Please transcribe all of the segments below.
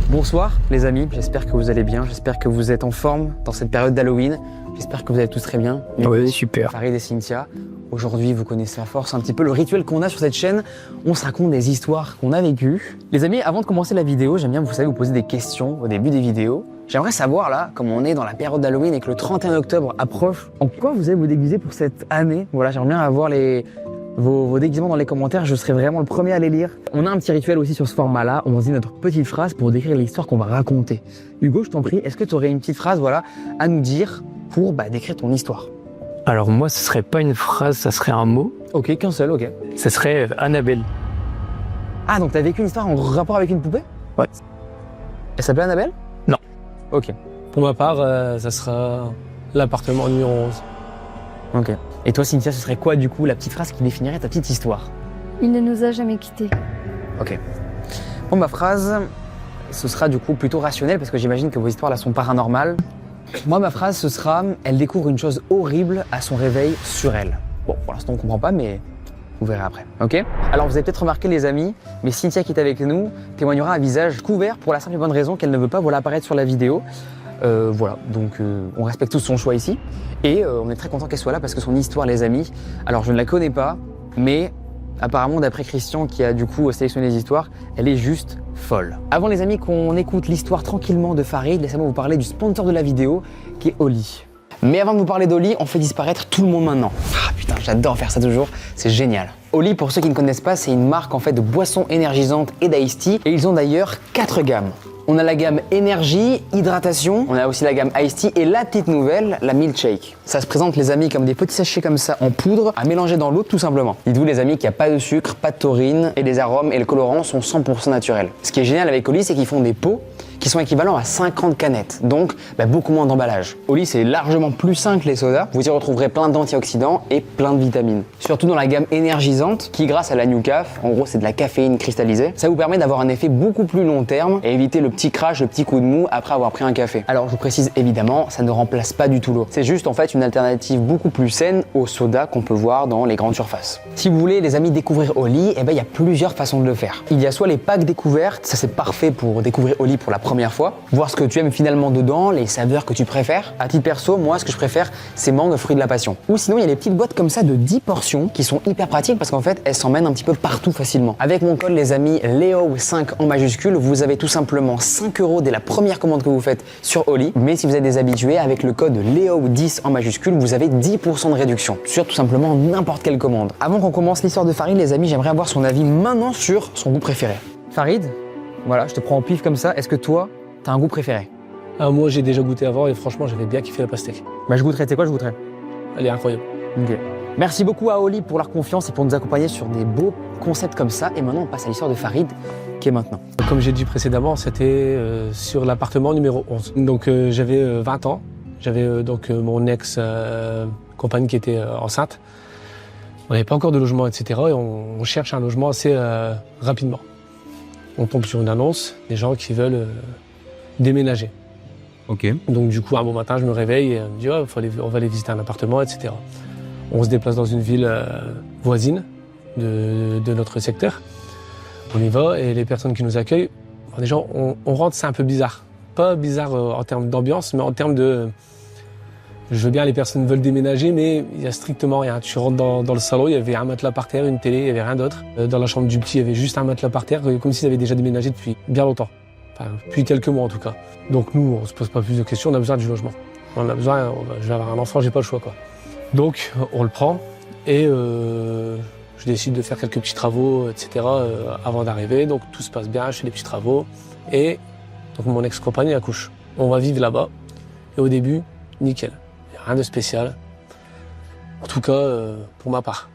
Bonsoir les amis, j'espère que vous allez bien, j'espère que vous êtes en forme dans cette période d'Halloween, j'espère que vous allez tous très bien. Oui, super. Farid et Cynthia, aujourd'hui vous connaissez à force un petit peu le rituel qu'on a sur cette chaîne, on se raconte des histoires qu'on a vécues. Les amis, avant de commencer la vidéo, j'aime bien, vous savez, vous poser des questions au début des vidéos. J'aimerais savoir là, comme on est dans la période d'Halloween et que le 31 octobre approche, en quoi vous allez vous déguiser pour cette année? Voilà, j'aimerais bien avoir vos déguisements dans les commentaires, je serai vraiment le premier à les lire. On a un petit rituel aussi sur ce format-là, on se dit notre petite phrase pour décrire l'histoire qu'on va raconter. Hugo, je t'en prie, est-ce que tu aurais une petite phrase à nous dire pour décrire ton histoire? Alors moi, ce serait pas une phrase, ça serait un mot. Ok, qu'un seul, ok. Ça serait Annabelle. Ah, donc t'as vécu une histoire en rapport avec une poupée? Ouais. Elle s'appelait Annabelle? Non. Ok. Pour ma part, ça sera l'appartement numéro 11. Ok. Et toi, Cynthia, ce serait quoi, du coup, la petite phrase qui définirait ta petite histoire? Il ne nous a jamais quittés. Ok. Bon, ma phrase, ce sera du coup plutôt rationnel, parce que j'imagine que vos histoires, là, sont paranormales. Moi, ma phrase, ce sera « Elle découvre une chose horrible à son réveil sur elle ». Bon, pour l'instant, on comprend pas, mais vous verrez après, ok? Alors, vous avez peut-être remarqué, les amis, mais Cynthia, qui est avec nous, témoignera un visage couvert pour la simple et bonne raison qu'elle ne veut pas apparaître sur la vidéo. Voilà, donc on respecte tous son choix ici et on est très content qu'elle soit là parce que son histoire, les amis, alors je ne la connais pas, mais apparemment d'après Christian qui a du coup sélectionné les histoires, elle est juste folle. Avant les amis qu'on écoute l'histoire tranquillement de Farid, laissez-moi vous parler du sponsor de la vidéo qui est Oli. Mais avant de vous parler d'Oli, on fait disparaître tout le monde maintenant. Ah putain, j'adore faire ça toujours, c'est génial. Oli, pour ceux qui ne connaissent pas, c'est une marque en fait de boissons énergisantes et d'Ice Tea et ils ont d'ailleurs 4 gammes. On a la gamme énergie, hydratation, on a aussi la gamme Ice Tea et la petite nouvelle, la milkshake. Ça se présente les amis comme des petits sachets comme ça en poudre à mélanger dans l'eau tout simplement. Dites-vous les amis qu'il n'y a pas de sucre, pas de taurine et les arômes et le colorant sont 100% naturels. Ce qui est génial avec Oli, c'est qu'ils font des pots qui sont équivalents à 50 canettes, donc beaucoup moins d'emballage. Oli, c'est largement plus sain que les sodas, vous y retrouverez plein d'antioxydants et plein de vitamines. Surtout dans la gamme énergisante qui, grâce à la New Caf, en gros c'est de la caféine cristallisée, ça vous permet d'avoir un effet beaucoup plus long terme et éviter le petit crash, le petit coup de mou après avoir pris un café. Alors je vous précise évidemment, ça ne remplace pas du tout l'eau. C'est juste en fait une alternative beaucoup plus saine aux sodas qu'on peut voir dans les grandes surfaces. Si vous voulez les amis découvrir Oli, il y a plusieurs façons de le faire. Il y a soit les packs découvertes, ça c'est parfait pour découvrir Oli pour la première fois, voir ce que tu aimes finalement dedans, les saveurs que tu préfères. À titre perso, moi ce que je préfère c'est mangue fruit de la passion. Ou sinon il y a les petites boîtes comme ça de 10 portions qui sont hyper pratiques parce qu'en fait elles s'emmènent un petit peu partout facilement. Avec mon code les amis Léo5 en majuscule, vous avez tout simplement 5 € dès la première commande que vous faites sur Oli. Mais si vous êtes des habitués, avec le code Léo10 en majuscule, vous avez 10% de réduction sur tout simplement n'importe quelle commande. Avant qu'on commence l'histoire de Farid les amis, j'aimerais avoir son avis maintenant sur son goût préféré. Farid, voilà, je te prends au pif comme ça, est-ce que toi t'as un goût préféré? Moi, j'ai déjà goûté avant et franchement, j'avais bien kiffé la pastèque. Je goûterai, tu sais quoi, je goûterai. Elle est incroyable. Ok. Merci beaucoup à Oli pour leur confiance et pour nous accompagner sur des beaux concepts comme ça. Et maintenant, on passe à l'histoire de Farid, qui est maintenant. Comme j'ai dit précédemment, c'était sur l'appartement numéro 11. Donc j'avais 20 ans. J'avais donc mon ex-compagne qui était enceinte. On n'avait pas encore de logement, etc. Et on cherche un logement assez rapidement. On tombe sur une annonce, des gens qui veulent déménager. Ok. Donc du coup, un bon matin, je me réveille et on me dit oh, on va aller visiter un appartement, etc. On se déplace dans une ville voisine de notre secteur. On y va et les personnes qui nous accueillent, déjà on rentre, c'est un peu bizarre. Pas bizarre en termes d'ambiance, mais en termes de... Je veux bien, les personnes veulent déménager, mais il n'y a strictement rien. Tu rentres dans le salon, il y avait un matelas par terre, une télé, il n'y avait rien d'autre. Dans la chambre du petit, il y avait juste un matelas par terre, comme s'ils avaient déjà déménagé depuis bien longtemps. Enfin, depuis quelques mois en tout cas. Donc nous, on se pose pas plus de questions, on a besoin du logement. On a besoin, je vais avoir un enfant, j'ai pas le choix quoi. Donc on le prend et je décide de faire quelques petits travaux, etc. Avant d'arriver. Donc tout se passe bien, je fais les petits travaux et donc mon ex-compagne accouche. On va vivre là-bas et au début, nickel. Rien de spécial, en tout cas pour ma part.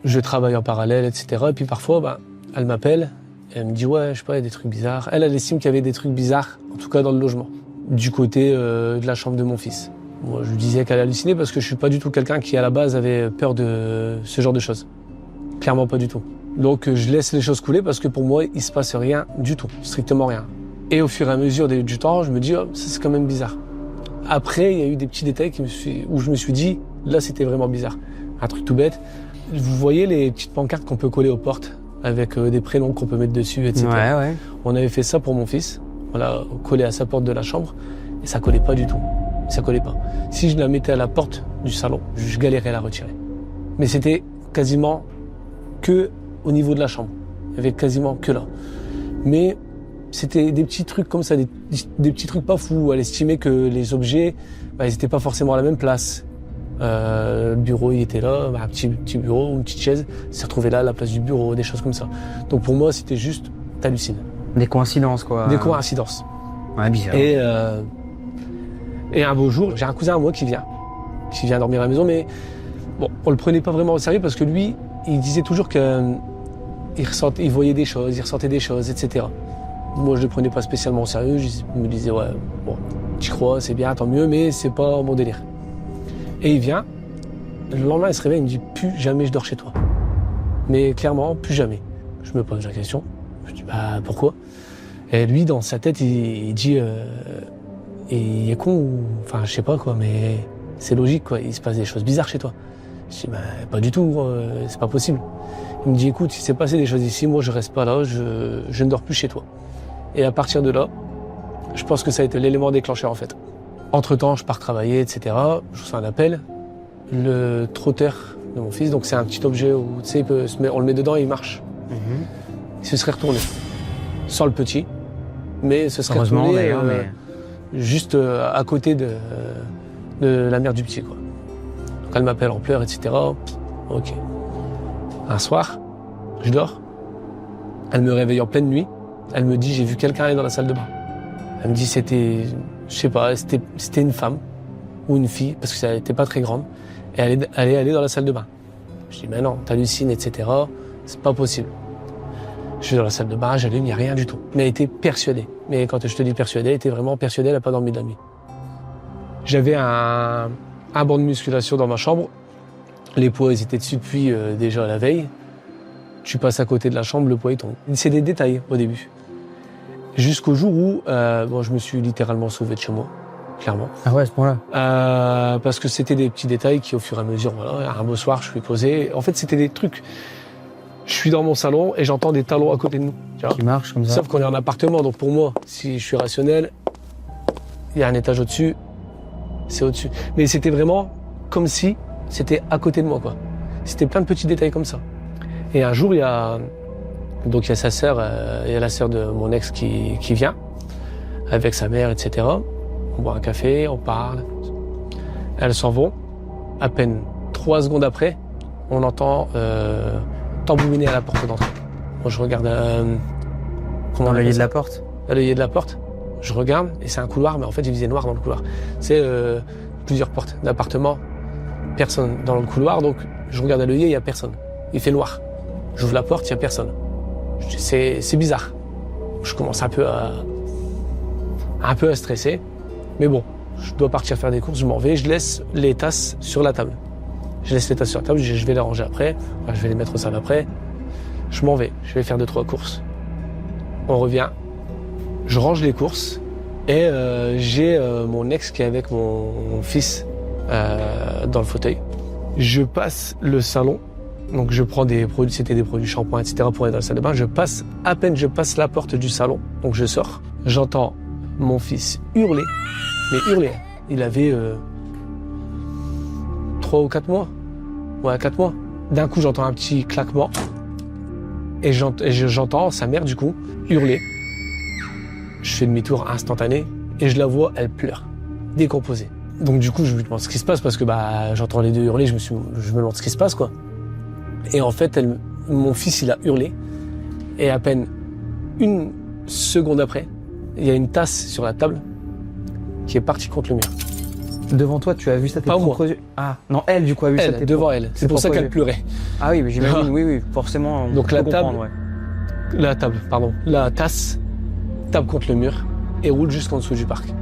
Je travaille en parallèle, etc. Et puis parfois, elle m'appelle, et elle me dit ouais, je sais pas, il y a des trucs bizarres. Elle estime qu'il y avait des trucs bizarres, en tout cas dans le logement, du côté de la chambre de mon fils. Moi, je lui disais qu'elle hallucinait parce que je suis pas du tout quelqu'un qui à la base avait peur de ce genre de choses. Clairement pas du tout. Donc je laisse les choses couler parce que pour moi, il se passe rien du tout, strictement rien. Et au fur et à mesure du temps, je me dis oh, ça c'est quand même bizarre. Après, il y a eu des petits détails où je me suis dit, là, c'était vraiment bizarre. Un truc tout bête. Vous voyez les petites pancartes qu'on peut coller aux portes avec des prénoms qu'on peut mettre dessus, etc. Ouais. On avait fait ça pour mon fils. voilà, collée à sa porte de la chambre, et ça collait pas du tout. Ça collait pas. Si je la mettais à la porte du salon, je galérais à la retirer. Mais c'était quasiment que au niveau de la chambre. Il y avait quasiment que là. Mais c'était des petits trucs comme ça, des petits trucs pas fous. Elle estimait que les objets, ils n'étaient pas forcément à la même place. Le bureau, il était là, un petit bureau, une petite chaise, s'est retrouvé là à la place du bureau, des choses comme ça. Donc pour moi, c'était juste, t'hallucines. Des coïncidences, quoi. Des coïncidences. Ouais, bizarre. Et un beau jour, j'ai un cousin à moi qui vient dormir à la maison, mais bon, on le prenait pas vraiment au sérieux parce que lui, il disait toujours que il voyait des choses, il ressentait des choses, etc. Moi, je le prenais pas spécialement au sérieux, je me disais, ouais, bon, tu crois, c'est bien, tant mieux, mais c'est pas mon délire. Et il vient, le lendemain, il se réveille, il me dit, plus jamais je dors chez toi. Mais clairement, plus jamais. Je me pose la question, je dis, bah, pourquoi? Et lui, dans sa tête, il dit, il est con ou, enfin, je sais pas quoi, mais c'est logique, quoi, il se passe des choses bizarres chez toi. Je dis, bah, pas du tout, c'est pas possible. Il me dit, écoute, il s'est passé des choses ici, moi je reste pas là, je ne dors plus chez toi. Et à partir de là, je pense que ça a été l'élément déclencheur en fait. Entre-temps, je pars travailler, etc. Je reçois un appel. Le trotteur de mon fils, donc c'est un petit objet où, tu sais, on le met dedans et il marche. Il se serait retourné. Sans le petit, mais ce serait retourné juste à côté de la mère du petit, quoi. Donc elle m'appelle en pleurs, etc. Ok. Un soir, je dors. Elle me réveille en pleine nuit. Elle me dit, j'ai vu quelqu'un aller dans la salle de bain. Elle me dit, c'était, je sais pas, c'était une femme ou une fille, parce que ça n'était pas très grande. Et elle est allée dans la salle de bain. Je dis, mais non, t'hallucines, etc. C'est pas possible. Je suis dans la salle de bain, j'allume, il n'y a rien du tout. Mais elle était persuadée. Mais quand je te dis persuadée, elle était vraiment persuadée, elle n'a pas dormi de la nuit. J'avais un banc de musculation dans ma chambre. Les poids, ils étaient dessus depuis déjà la veille. Tu passes à côté de la chambre, le poids, il tombe. C'est des détails au début. Jusqu'au jour où je me suis littéralement sauvé de chez moi, clairement. Ah ouais, à ce point-là. Parce que c'était des petits détails qui, au fur et à mesure, voilà, un beau soir, je suis posé. En fait, c'était des trucs. Je suis dans mon salon et j'entends des talons à côté de nous. Tu vois, qui marche comme ça. sauf qu'on est en appartement, donc pour moi, si je suis rationnel, il y a un étage au-dessus, c'est au-dessus. Mais c'était vraiment comme si c'était à côté de moi, quoi. C'était plein de petits détails comme ça. Et un jour, il y a sa sœur, il y a la sœur de mon ex qui vient avec sa mère, etc. On boit un café, on parle. Elles s'en vont. À peine 3 secondes après, on entend tambouriner à la porte d'entrée. Moi, je regarde Dans l'œillet de la porte. À l'œillet de la porte. Je regarde et c'est un couloir, mais en fait, il faisait noir dans le couloir. C'est plusieurs portes d'appartements, personne dans le couloir, donc je regarde à l'œillet, il n'y a personne. Il fait noir. J'ouvre la porte, il n'y a personne. C'est bizarre. Je commence un peu à stresser. Mais bon, je dois partir faire des courses, je m'en vais, je laisse les tasses sur la table. Je laisse les tasses sur la table, je vais les ranger après, enfin, je vais les mettre au salle après. Je m'en vais, je vais faire 2-3 courses. On revient, je range les courses et j'ai mon ex qui est avec mon fils dans le fauteuil. Je passe le salon. Donc je prends des produits, c'était des produits shampoing, etc. pour aller dans la salle de bain. À peine je passe la porte du salon, donc je sors. J'entends mon fils hurler, mais hurler. Il avait 3 ou 4 mois. Ouais, 4 mois. D'un coup, j'entends un petit claquement. Et j'entends sa mère, du coup, hurler. Je fais demi-tour instantané et je la vois, elle pleure, décomposée. Donc du coup, je me demande ce qui se passe parce que j'entends les deux hurler, je me demande ce qui se passe, quoi. Et en fait, mon fils, il a hurlé. Et à peine 1 seconde après, il y a une tasse sur la table qui est partie contre le mur. Devant toi, tu as vu ça, tes Pas propres yeux. Ah, non, elle, du coup, a vu ça. Elle, devant elle. C'est pour ça qu'elle pleurait. Ah oui, mais j'imagine, oui, forcément. Donc la table, ouais. la tasse tape contre le mur et roule jusqu'en dessous du parc.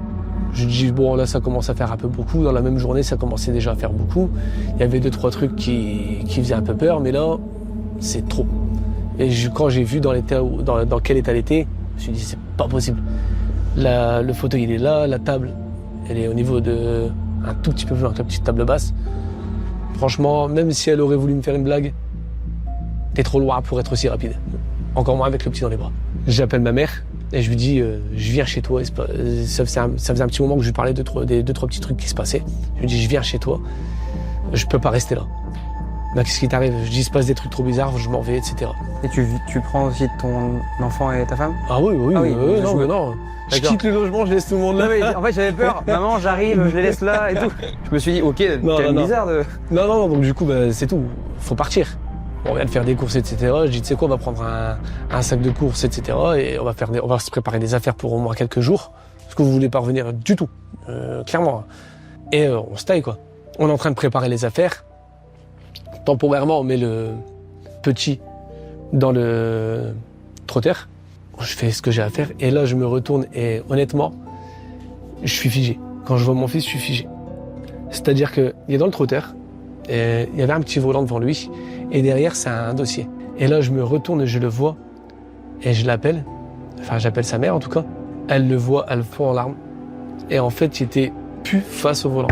Je dis, bon, là, ça commence à faire un peu beaucoup. Dans la même journée, ça commençait déjà à faire beaucoup. Il y avait 2-3 trucs qui faisaient un peu peur, mais là, c'est trop. Et quand j'ai vu dans quel état elle était, je me suis dit, c'est pas possible. Le fauteuil, il est là, la table, elle est au niveau de un tout petit peu plus loin que la petite table basse. Franchement, même si elle aurait voulu me faire une blague, t'es trop loin pour être aussi rapide. Encore moins avec le petit dans les bras. J'appelle ma mère, et je lui dis je viens chez toi. Ça faisait un petit moment que je lui parlais des deux, trois petits trucs qui se passaient. Je lui dis je viens chez toi, je peux pas rester là. Là, qu'est-ce qui t'arrive? Je dis il se passe des trucs trop bizarres, je m'en vais, etc. Et tu prends aussi ton enfant et ta femme? Ah oui, Ah oui, non. Je D'accord. quitte le logement, je laisse tout le monde là. Non, mais en fait, j'avais peur. Maman, j'arrive, je les laisse là et tout. Je me suis dit, ok, Non, quand même non. bizarre de. Non, donc du coup, c'est tout. Faut partir. On vient de faire des courses, etc. Je dis, tu sais quoi, on va prendre un sac de courses, etc. Et on va se préparer des affaires pour au moins quelques jours. Parce que vous voulez pas revenir du tout, clairement. Et on se taille, quoi. On est en train de préparer les affaires. Temporairement, on met le petit dans le trotteur. Je fais ce que j'ai à faire. Et là, je me retourne et honnêtement, je suis figé. Quand je vois mon fils, je suis figé. C'est-à-dire qu'il est dans le trotteur. Et il y avait un petit volant devant lui. Et derrière, c'est un dossier. Et là, je me retourne et je le vois. Et je l'appelle. Enfin, j'appelle sa mère en tout cas. Elle le voit, elle fond en larmes. Et en fait, il était plus face au volant.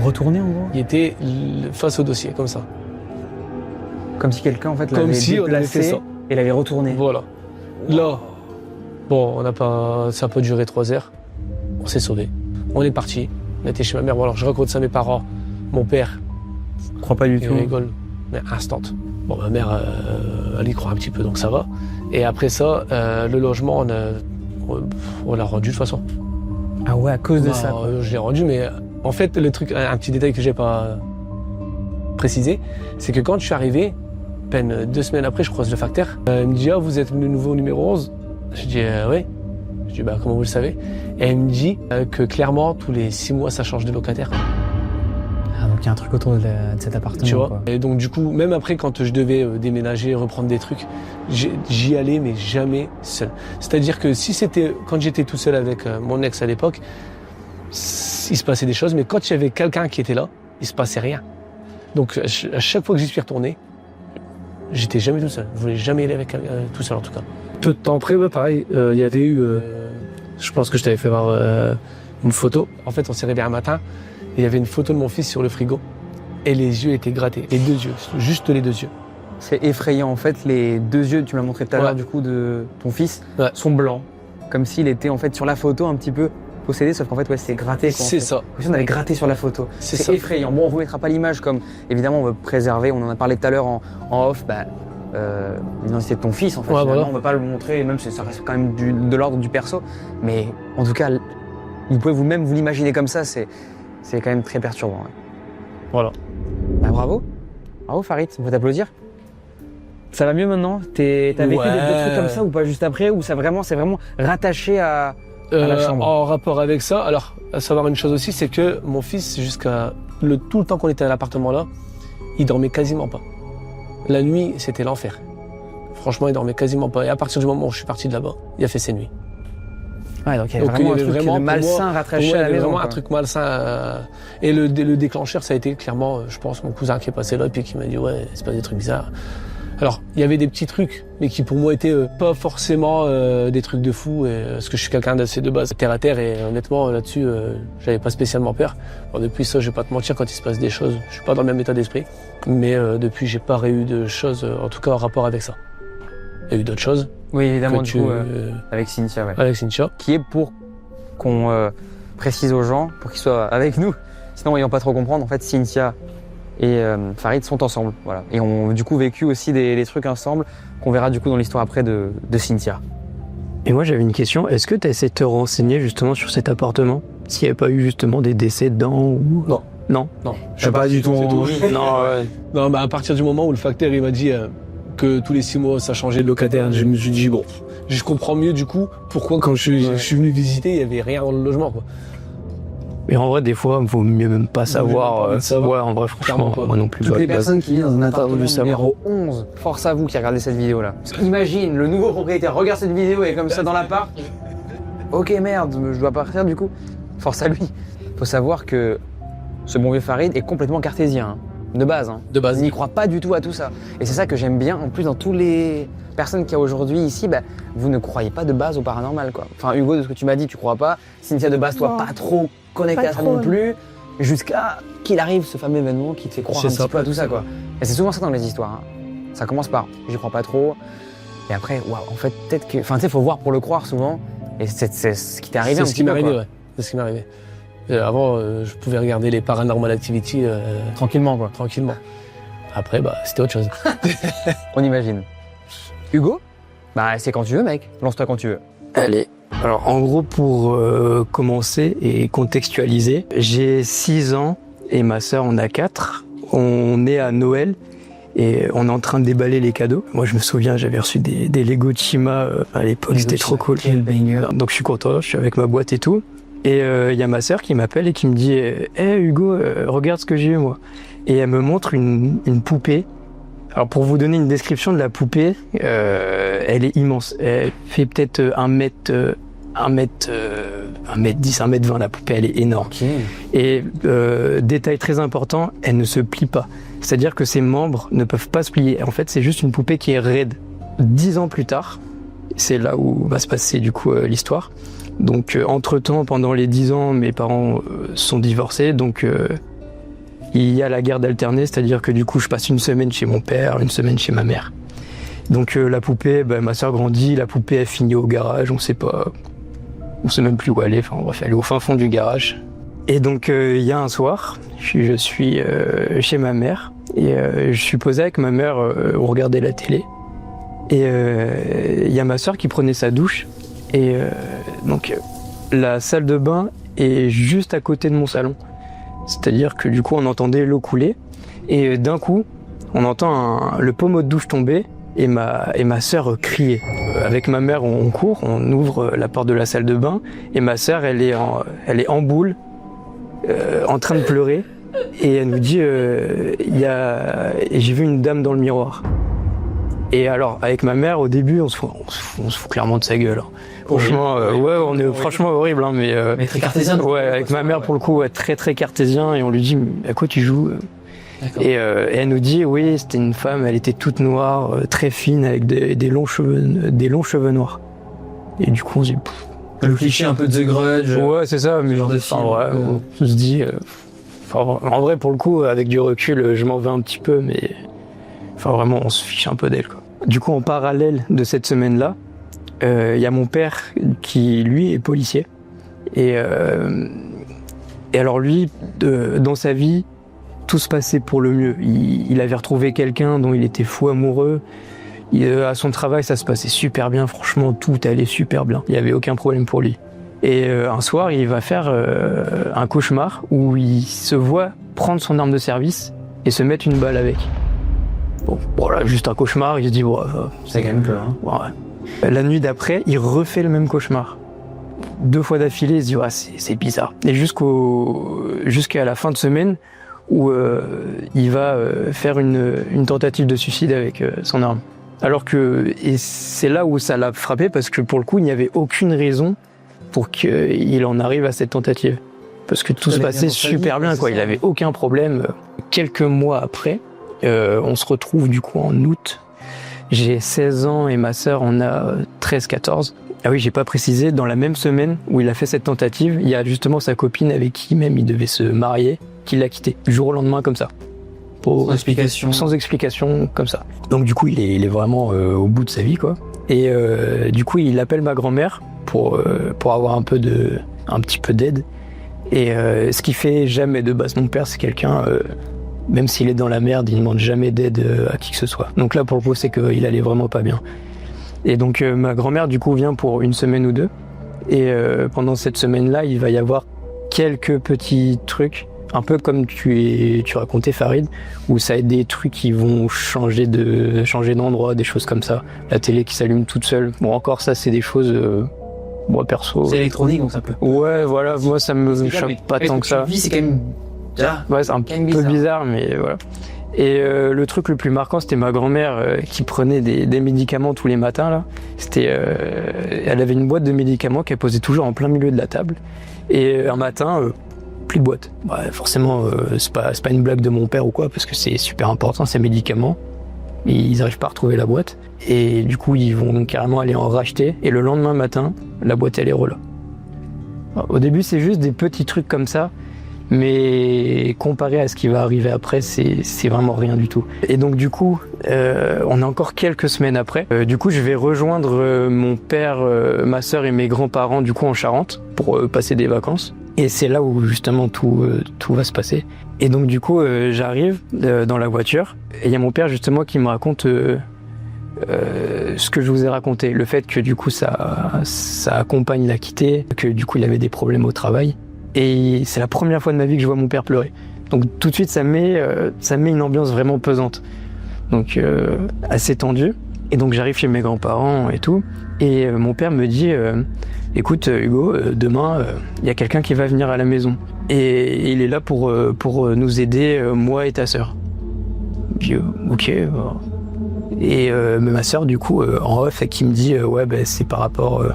Retourner en gros? Il était face au dossier, comme ça. Comme si quelqu'un en fait Comme l'avait si on avait fait déplacé ça. et l'avait retourné. Voilà. Là, bon, ça a pas duré 3 heures. On s'est sauvés. On est parti. On était chez ma mère. Bon, alors, je raconte ça à mes parents. Mon père, Je crois pas du il tout. rigole. Mais instant. Bon, ma mère, elle y croit un petit peu, donc ça va. Et après ça, le logement, on l'a rendu de toute façon. Ah ouais, à cause de ça. Bah, je l'ai rendu, mais en fait, le truc, un petit détail que j'ai pas précisé, c'est que quand je suis arrivé, à peine 2 semaines après, je croise le facteur. Il me dit, ah, vous êtes le nouveau numéro 11? Je dis, oui. Je dis, bah, comment vous le savez? Et il me dit que clairement, tous les 6 mois, ça change de locataire. Ah, donc il y a un truc autour de cet appartement. Tu vois? Quoi. Et donc, du coup, même après, quand je devais déménager, reprendre des trucs, j'y allais, mais jamais seul. C'est-à-dire que si c'était, quand j'étais tout seul avec mon ex à l'époque, il se passait des choses, mais quand il y avait quelqu'un qui était là, il se passait rien. Donc, à chaque fois que j'y suis retourné, j'étais jamais tout seul. Je voulais jamais aller avec tout seul, en tout cas. Peu de temps après, ouais, pareil, il y avait eu, je pense que je t'avais fait voir une photo. En fait, on s'est réveillé un matin, et il y avait une photo de mon fils sur le frigo, et les yeux étaient grattés. Les 2 yeux, juste les 2 yeux. C'est effrayant en fait, les 2 yeux, tu me l'as montré tout à l'heure du coup, de ton fils, sont blancs. Comme s'il était en fait sur la photo un petit peu possédé, sauf qu'en fait, ouais, c'est gratté. Quoi, C'est ça. Comme si on avait gratté sur la photo. C'est C'est ça. effrayant. Bon, on vous mettra pas l'image comme, évidemment, on veut préserver, on en a parlé tout à l'heure en off, l'identité de ton fils en fait. Ouais, voilà. On ne veut pas le montrer, même si ça reste quand même de l'ordre du perso. Mais en tout cas, vous pouvez vous-même vous l'imaginer comme ça, c'est quand même très perturbant. Ouais. Voilà. Bah, bravo. Bravo Farid, on peut t'applaudir. Ça va mieux maintenant? T'as vécu des trucs comme ça ou pas juste après? Ou c'est vraiment rattaché à la chambre? En rapport avec ça, alors, à savoir une chose aussi, c'est que mon fils, jusqu'à tout le temps qu'on était à l'appartement là, il dormait quasiment pas. La nuit, c'était l'enfer. Franchement, il dormait quasiment pas. Et à partir du moment où je suis parti de là-bas, il a fait ses nuits. Ouais, donc il y avait Donc, vraiment un il y avait truc vraiment, pour malsain moi, rattaché pour moi, à la il y avait maison. vraiment quoi. un truc malsain. Et le déclencheur, ça a été clairement, je pense, mon cousin qui est passé là et puis qui m'a dit, ouais, c'est pas des trucs bizarres. Alors, il y avait des petits trucs, mais qui pour moi étaient pas forcément des trucs de fou, parce que je suis quelqu'un d'assez de base terre à terre, et honnêtement, là-dessus, j'avais pas spécialement peur. Bon, depuis ça, je vais pas te mentir, quand il se passe des choses, je suis pas dans le même état d'esprit, mais depuis, j'ai pas eu de choses, en tout cas en rapport avec ça. Il y a eu d'autres choses. Oui, évidemment, que du coup, avec Cynthia, ouais. avec Cynthia. Qui est pour qu'on précise aux gens, pour qu'ils soient avec nous. Sinon, ils vont pas trop comprendre. En fait, Cynthia et Farid sont ensemble, voilà. Et ont du coup vécu aussi des trucs ensemble qu'on verra du coup dans l'histoire après de Cynthia. Et moi j'avais une question, est-ce que tu as essayé de te renseigner justement sur cet appartement? S'il n'y avait pas eu justement des décès dedans ou... Non. Non? Non, Je sais pas du tout. c'est tout. Non, ouais. Non, bah à partir du moment où le facteur il m'a dit que tous les 6 mois ça changeait de locataire, je me suis dit bon, je comprends mieux du coup pourquoi quand je suis venu visiter il y avait rien dans le logement quoi. Mais en vrai, des fois, il vaut mieux même pas savoir. même pas savoir. Ouais, en vrai, franchement, Clairement pas. moi non plus. Toutes les bah, personnes qui vivent dans un appartement voulu savoir. numéro 11, force à vous qui regardez cette vidéo là. Parce qu'imagine, le nouveau propriétaire regarde cette vidéo et est comme ça dans l'appart. Ok merde, je dois partir du coup. Force à lui. Faut savoir que ce bon vieux Farid est complètement cartésien, hein. De base. Hein. De base. Il n'y croit pas du tout à tout ça. Et c'est ça que j'aime bien. En plus, dans tous les personnes qu'il y a aujourd'hui ici, vous ne croyez pas de base au paranormal, quoi. Enfin, Hugo, de ce que tu m'as dit, tu crois pas. Cynthia, de base, toi, Non. pas trop connecté Pas à ça trop, non plus. Jusqu'à qu'il arrive ce fameux événement qui te fait croire C'est un ça. petit peu à tout ça, quoi. Et c'est souvent ça dans les histoires. Hein. Ça commence par j'y crois pas trop. Et après, waouh, en fait, peut-être que. Enfin, tu sais, faut voir pour le croire souvent. Et c'est ce qui t'est arrivé C'est un ce petit qui m'est peu, arrivé, quoi. ouais. C'est ce qui m'est arrivé. Avant, je pouvais regarder les Paranormal Activity Tranquillement, quoi. tranquillement. Après, c'était autre chose. On imagine. Hugo? Bah, c'est quand tu veux, mec. Lance-toi quand tu veux. Allez. Alors, en gros, pour commencer et contextualiser, j'ai 6 ans et ma sœur en a 4. On est à Noël et on est en train de déballer les cadeaux. Moi, je me souviens, j'avais reçu des Lego Chima à l'époque, c'était trop cool. Quel banger. Donc, je suis content, je suis avec ma boîte et tout. Et il y a ma sœur qui m'appelle et qui me dit « Hey Hugo, regarde ce que j'ai eu, moi ». Et elle me montre une poupée. Alors, pour vous donner une description de la poupée, elle est immense. Elle fait peut-être 1m10, 1m20, la poupée, elle est énorme. Ok. Et détail très important, elle ne se plie pas. C'est-à-dire que ses membres ne peuvent pas se plier. En fait, c'est juste une poupée qui est raide. 10 ans plus tard, c'est là où va se passer du coup l'histoire. Donc, entre-temps, pendant les 10 ans, mes parents sont divorcés. Donc, il y a la garde alternée, c'est-à-dire que du coup, je passe une semaine chez mon père, une semaine chez ma mère. Donc, la poupée, ma soeur grandit, la poupée, elle finit au garage, on sait même plus où elle est. Enfin, bref, elle est au fin fond du garage. Et donc, il y a un soir, je suis chez ma mère et je suis posé avec ma mère, on regardait la télé. Et il y a ma soeur qui prenait sa douche. Et donc, la salle de bain est juste à côté de mon salon. C'est-à-dire que du coup, on entendait l'eau couler. Et d'un coup, on entend le pommeau de douche tomber et ma sœur crier. Avec ma mère, on court, on ouvre la porte de la salle de bain. Et ma sœur, elle est en boule, en train de pleurer. Et elle nous dit, j'ai vu une dame dans le miroir. Et alors, avec ma mère, au début, on se fout clairement de sa gueule. Hein. Franchement, on est franchement horrible, hein, mais très cartésien. Ouais, avec ma mère, pour le coup, très très cartésien, et on lui dit, à quoi tu joues? Et elle nous dit, oui, c'était une femme, elle était toute noire, très fine, avec des longs cheveux noirs. Et du coup, on se dit, Le cliché un peu de The Grudge. ouais, c'est ça, mais genre de film. on se dit, en vrai, pour le coup, avec du recul, je m'en veux un petit peu, mais vraiment, on se fiche un peu d'elle, quoi. Du coup, en parallèle de cette semaine-là, il y a mon père qui, lui, est policier. Et alors lui, dans sa vie, tout se passait pour le mieux. Il avait retrouvé quelqu'un dont il était fou amoureux. À son travail, ça se passait super bien. Franchement, tout allait super bien. Il n'y avait aucun problème pour lui. Et un soir, il va faire un cauchemar où il se voit prendre son arme de service et se mettre une balle avec. Bon, voilà, juste un cauchemar. Il se dit, C'est quand même peur. Hein. ouais. La nuit d'après, il refait le même cauchemar. 2 fois d'affilée, il se dit, c'est bizarre. Et jusqu'à la fin de semaine, où il va faire une tentative de suicide avec son arme. Et c'est là où ça l'a frappé, parce que pour le coup, il n'y avait aucune raison pour qu'il en arrive à cette tentative. Parce que tout se passait super bien, quoi. Il n'avait aucun problème. Quelques mois après, on se retrouve du coup en août. J'ai 16 ans et ma sœur en a 13-14. Ah oui, j'ai pas précisé, dans la même semaine où il a fait cette tentative, il y a justement sa copine avec qui même il devait se marier, qui l'a quitté, du jour au lendemain comme ça. Sans explication. Sans explication, comme ça. Donc du coup, il est vraiment au bout de sa vie, quoi. Et du coup, il appelle ma grand-mère pour avoir un petit peu d'aide. Et ce qui fait jamais de base, mon père, c'est quelqu'un... même s'il est dans la merde, il ne demande jamais d'aide à qui que ce soit. Donc là, pour le coup, c'est qu'il allait vraiment pas bien. Et donc, ma grand-mère, du coup, vient pour 1 semaine ou 2. Et pendant cette semaine-là, il va y avoir quelques petits trucs, un peu comme tu racontais, Farid, où ça va être des trucs qui vont changer d'endroit, des choses comme ça. La télé qui s'allume toute seule. Bon, encore ça, c'est des choses... moi, perso... C'est électronique, donc ça peut... Ouais, voilà, moi, ça me choque pas tant que ça. C'est quand même... Ouais, c'est un peu bizarre, mais voilà. Et le truc le plus marquant, c'était ma grand-mère qui prenait des médicaments tous les matins, là. Elle avait une boîte de médicaments qu'elle posait toujours en plein milieu de la table. Et un matin, plus de boîte. Ouais, forcément, c'est pas une blague de mon père ou quoi, parce que c'est super important, ces médicaments. Et ils n'arrivent pas à retrouver la boîte. Et du coup, ils vont carrément aller en racheter. Et le lendemain matin, la boîte, elle est là. Au début, c'est juste des petits trucs comme ça. Mais comparé à ce qui va arriver après, c'est vraiment rien du tout. Et donc du coup, On est encore quelques semaines après. Du coup, je vais rejoindre mon père, ma sœur et mes grands-parents du coup en Charente pour passer des vacances. Et c'est là où justement tout va se passer. Et donc du coup, j'arrive dans la voiture et il y a mon père justement qui me raconte ce que je vous ai raconté, le fait que du coup sa compagne l'a quitté, que du coup il avait des problèmes au travail. Et c'est la première fois de ma vie que je vois mon père pleurer. Donc tout de suite ça met une ambiance vraiment pesante. Donc assez tendue. Et donc j'arrive chez mes grands-parents et tout. Et mon père me dit écoute Hugo, demain il y a quelqu'un qui va venir à la maison. Et il est là pour nous aider, moi et ta sœur. Puis ok. Et ma sœur du coup en off qui me dit ouais ben c'est par rapport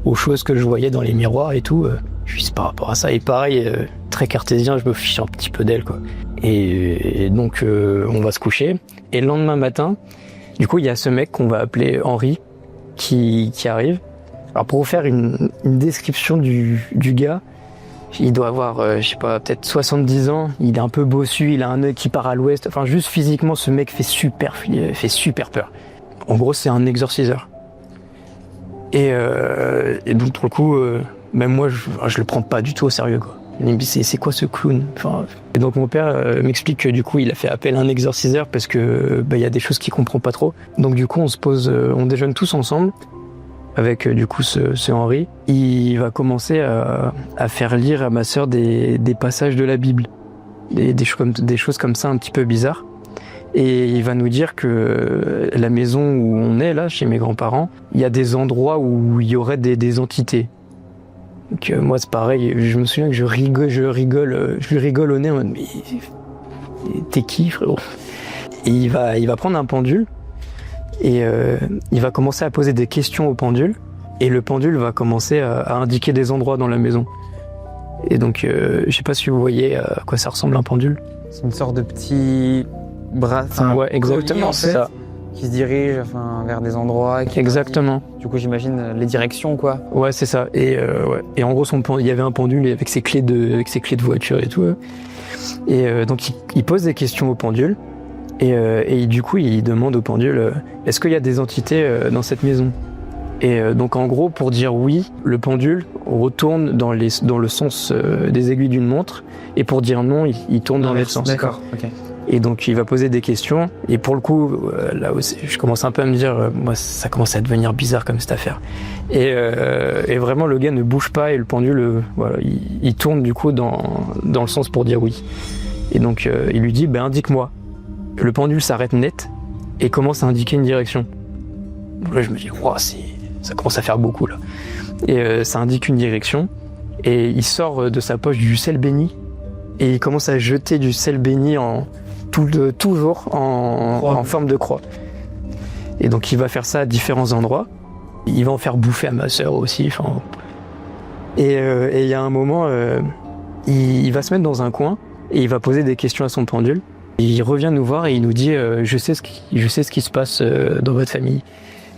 aux choses que je voyais dans les miroirs et tout. Je dis c'est par rapport à ça. Et pareil, très cartésien, je me fiche un petit peu d'elle quoi. Et donc on va se coucher. Et le lendemain matin, du coup il y a ce mec qu'on va appeler Henri qui arrive. Alors pour vous faire une description du gars, il doit avoir, je sais pas, peut-être 70 ans, il est un peu bossu, il a un œil qui part à l'ouest, enfin juste physiquement ce mec fait super peur. En gros c'est un exorciseur. Et donc pour le coup, même moi je le prends pas du tout au sérieux quoi. Il me dit c'est quoi ce clown enfin, et donc mon père m'explique que du coup il a fait appel à un exorciseur parce que y a des choses qu'il comprend pas trop. Donc du coup on se pose, on déjeune tous ensemble avec du coup ce Henri. Il va commencer à faire lire à ma sœur des passages de la Bible, des choses comme ça un petit peu bizarres. Et il va nous dire que la maison où on est là, chez mes grands-parents, il y a des endroits où il y aurait des entités. Donc moi c'est pareil, je me souviens que je lui rigole au nez en mode mais t'es qui frérot? Et il va prendre un pendule et il va commencer à poser des questions au pendule et le pendule va commencer à indiquer des endroits dans la maison. Et donc je sais pas si vous voyez à quoi ça ressemble un pendule. C'est une sorte de petit bras, ouais exactement, c'est ça. Qui se dirige vers des endroits. Exactement. Du coup, j'imagine les directions, quoi. Ouais, c'est ça. Et ouais. Et en gros, il y avait un pendule avec ses clés de voiture et tout. Et donc, il pose des questions au pendule. Et du coup, il demande au pendule est-ce qu'il y a des entités dans cette maison? Et donc, en gros, pour dire oui, le pendule retourne dans le sens des aiguilles d'une montre. Et pour dire non, il tourne dans l'autre sens. D'accord. Ok. Et donc il va poser des questions et pour le coup là aussi je commence un peu à me dire moi ça commence à devenir bizarre comme cette affaire et vraiment le gars ne bouge pas et le pendule voilà il tourne du coup dans le sens pour dire oui et donc il lui dit indique-moi. Le pendule s'arrête net et commence à indiquer une direction. Là je me dis wow, ça commence à faire beaucoup là et ça indique une direction et il sort de sa poche du sel béni et il commence à jeter du sel béni toujours en forme de croix. Et donc il va faire ça à différents endroits. Il va en faire bouffer à ma sœur aussi. Et il y a un moment, il va se mettre dans un coin et il va poser des questions à son pendule. Et il revient nous voir et il nous dit je sais ce qui se passe dans votre famille.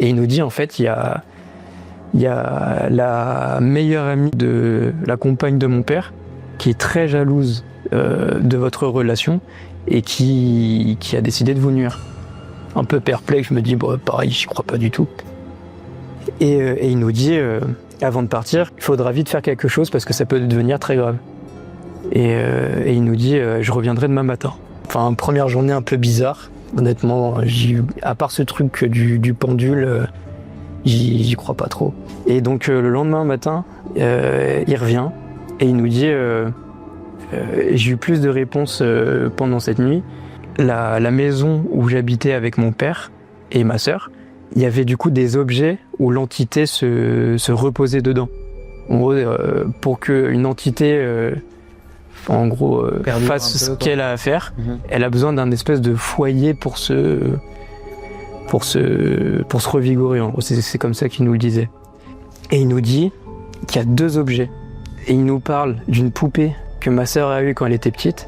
Et il nous dit en fait il y a la meilleure amie de la compagne de mon père qui est très jalouse de votre relation et qui a décidé de vous nuire. Un peu perplexe, je me dis pareil, j'y crois pas du tout. Et il nous dit avant de partir, il faudra vite faire quelque chose parce que ça peut devenir très grave. Et il nous dit je reviendrai demain matin. Enfin, première journée un peu bizarre. Honnêtement, à part ce truc du pendule, j'y crois pas trop. Et donc le lendemain matin, il revient et il nous dit j'ai eu plus de réponses pendant cette nuit. La maison où j'habitais avec mon père et ma sœur, il y avait du coup des objets où l'entité se reposait dedans. En gros, pour qu'une entité fasse ce qu'elle a à faire, elle a besoin d'un espèce de foyer pour se revigorer. En gros, c'est comme ça qu'il nous le disait. Et il nous dit qu'il y a 2 objets. Et il nous parle d'une poupée que ma sœur a eue quand elle était petite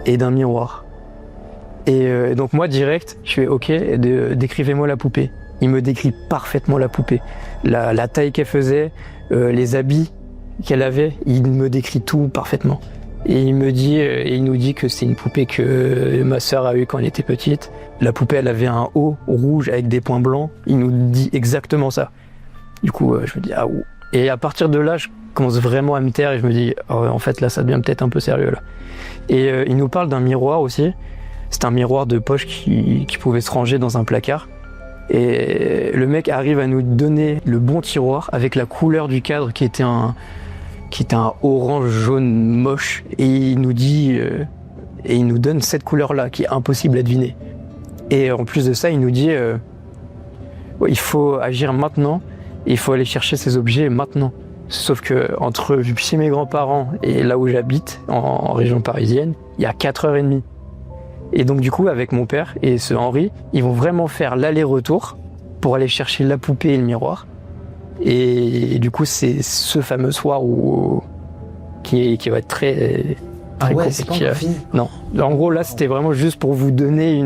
et d'un miroir. Et donc moi direct, je fais ok, décrivez-moi la poupée. Il me décrit parfaitement la poupée, la taille qu'elle faisait, les habits qu'elle avait, il me décrit tout parfaitement. Et il nous dit que c'est une poupée que ma sœur a eue quand elle était petite. La poupée, elle avait un haut rouge avec des points blancs. Il nous dit exactement ça. Du coup, je me dis, ah ouh. Et à partir de là, je commence vraiment à me taire et je me dis, oh, en fait, là, ça devient peut-être un peu sérieux, là. Et il nous parle d'un miroir aussi. C'est un miroir de poche qui pouvait se ranger dans un placard. Et le mec arrive à nous donner le bon tiroir avec la couleur du cadre qui était un orange jaune moche. Et il nous dit, et il nous donne cette couleur-là qui est impossible à deviner. Et en plus de ça, il nous dit, ouais, il faut agir maintenant. Et il faut aller chercher ces objets maintenant. Sauf que entre chez mes grands-parents et là où j'habite, en région parisienne, il y a 4h30. Et donc du coup, avec mon père et ce Henri, ils vont vraiment faire l'aller-retour pour aller chercher la poupée et le miroir. Et du coup, c'est ce fameux soir qui va être très ouais, c'est pas compliqué. encore fini. Non. En gros, là, c'était vraiment juste pour vous donner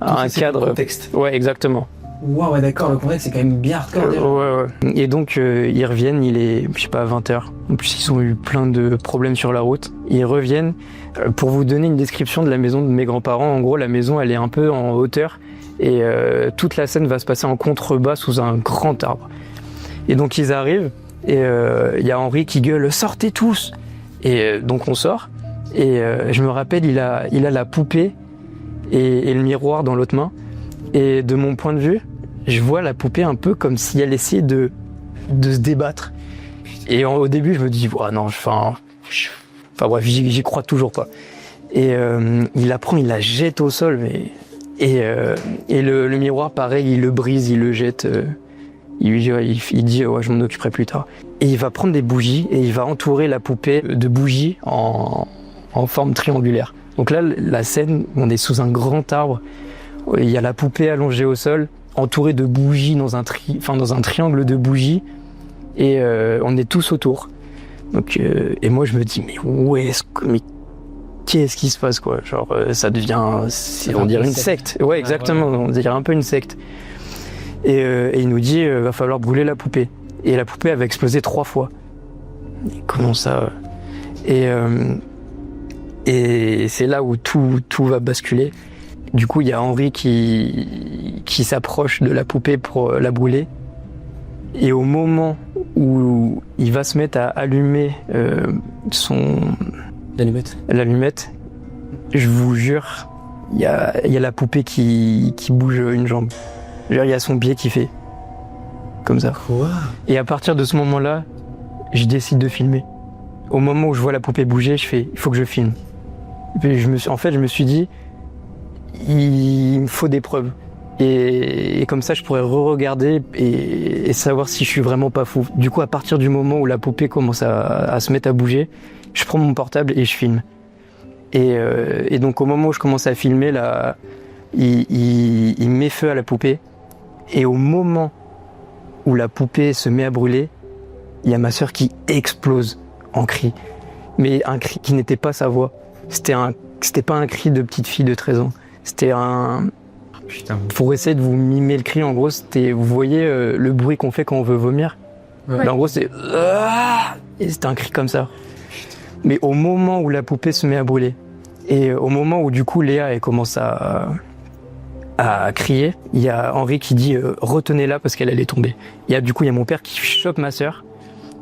un cadre. Le contexte. Ouais, exactement. Ouais, d'accord, le contexte, c'est quand même bien hardcore déjà. Ouais. Et donc, ils reviennent, il est, je sais pas, 20h. En plus, ils ont eu plein de problèmes sur la route. Ils reviennent. Pour vous donner une description de la maison de mes grands-parents, en gros, la maison, elle est un peu en hauteur. Et toute la scène va se passer en contrebas sous un grand arbre. Et donc, ils arrivent. Et il y a Henri qui gueule « Sortez tous !» Et donc, on sort. Et je me rappelle, il a la poupée et le miroir dans l'autre main. Et de mon point de vue, je vois la poupée un peu comme si elle essayait de se débattre. Et au début, je me dis, oh non, enfin bref, j'y crois toujours pas. Et il la prend, il la jette au sol, et le miroir, pareil, il le brise, il le jette. Il dit, ouais, je m'en occuperai plus tard. Et il va prendre des bougies et il va entourer la poupée de bougies en forme triangulaire. Donc là, la scène, on est sous un grand arbre. Il y a la poupée allongée au sol, entourée de bougies dans un triangle de bougies, et on est tous autour. Donc, et moi je me dis, mais qu'est-ce qui se passe, quoi? Genre, ça devient, on dirait une secte. Ouais, exactement, on dirait un peu une secte. Et il nous dit, va falloir brûler la poupée. Et la poupée avait explosé 3 fois. Et comment ça? Et c'est là où tout va basculer. Du coup, il y a Henri qui s'approche de la poupée pour la brûler. Et au moment où il va se mettre à allumer l'allumette, je vous jure, il y a la poupée qui bouge une jambe. Genre, il y a son pied qui fait comme ça. Quoi? Et à partir de ce moment-là, je décide de filmer. Au moment où je vois la poupée bouger, je fais, il faut que je filme. Et je me suis dit, il me faut des preuves. Et comme ça, je pourrais re-regarder et savoir si je suis vraiment pas fou. Du coup, à partir du moment où la poupée commence à se mettre à bouger, je prends mon portable et je filme. Et donc, au moment où je commence à filmer, là, il met feu à la poupée. Et au moment où la poupée se met à brûler, il y a ma sœur qui explose en cri. Mais un cri qui n'était pas sa voix. C'était pas un cri de petite fille de 13 ans. C'était un... Putain. Pour essayer de vous mimer le cri, en gros, c'était... Vous voyez le bruit qu'on fait quand on veut vomir? Ouais. En gros, c'est... Et c'était un cri comme ça. Mais au moment où la poupée se met à brûler, et au moment où, du coup, Léa, elle commence à crier, il y a Henri qui dit retenez-la parce qu'elle allait tomber. Il y a mon père qui chope ma sœur,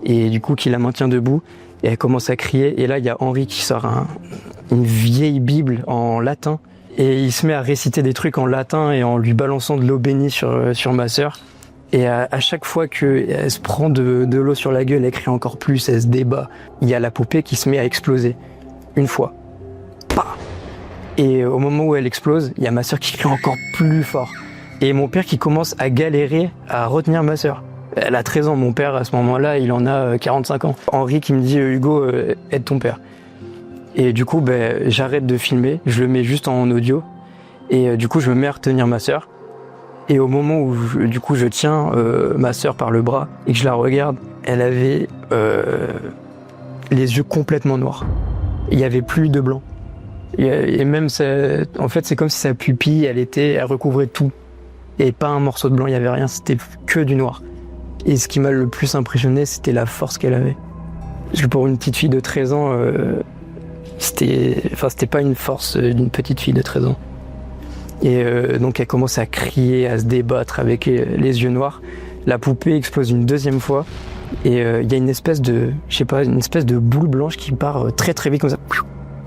et du coup, qui la maintient debout, et elle commence à crier. Et là, il y a Henri qui sort une vieille Bible en latin, et il se met à réciter des trucs en latin et en lui balançant de l'eau bénie sur ma sœur. Et à chaque fois qu'elle se prend de l'eau sur la gueule, elle crie encore plus, elle se débat. Il y a la poupée qui se met à exploser. Une fois. Pah! Et au moment où elle explose, il y a ma sœur qui crie encore plus fort. Et mon père qui commence à galérer à retenir ma sœur. Elle a 13 ans, mon père à ce moment-là, il en a 45 ans. Henri qui me dit Hugo, aide ton père. Et du coup, j'arrête de filmer, je le mets juste en audio. Et du coup, je me mets à retenir ma sœur. Et au moment où je tiens ma sœur par le bras et que je la regarde, elle avait les yeux complètement noirs. Il n'y avait plus de blanc. Et même, en fait, c'est comme si sa pupille, elle recouvrait tout. Et pas un morceau de blanc, il n'y avait rien, c'était que du noir. Et ce qui m'a le plus impressionné, c'était la force qu'elle avait. Parce que pour une petite fille de 13 ans, c'était pas une force d'une petite fille de 13 ans. Et donc elle commence à crier, à se débattre avec les yeux noirs. La poupée explose une deuxième fois et il y a une espèce de boule blanche qui part très très vite comme ça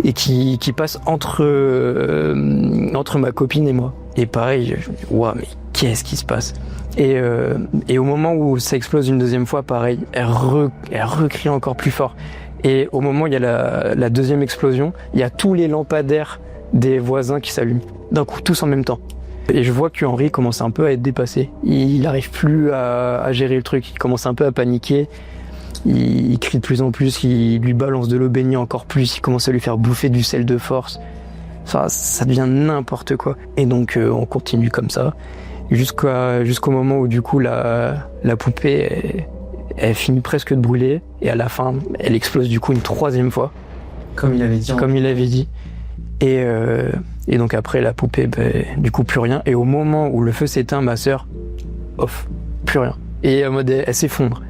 et qui passe entre ma copine et moi. Et pareil, je me dis waouh, mais qu'est-ce qui se passe? Et au moment où ça explose une deuxième fois, pareil, elle recrie encore plus fort. Et au moment où il y a la deuxième explosion, il y a tous les lampadaires des voisins qui s'allument, d'un coup, tous en même temps. Et je vois que Henri commence un peu à être dépassé. Il n'arrive plus à gérer le truc, il commence un peu à paniquer. Il crie de plus en plus, il lui balance de l'eau bénie encore plus, il commence à lui faire bouffer du sel de force. Ça devient n'importe quoi. Et donc on continue comme ça, jusqu'au moment où du coup la poupée, elle finit presque de brûler, et à la fin, elle explose du coup une troisième fois. Comme il avait dit. Comme il avait dit. Et donc après la poupée, du coup plus rien. Et au moment où le feu s'éteint, ma sœur, off, plus rien. Et en mode elle s'effondre.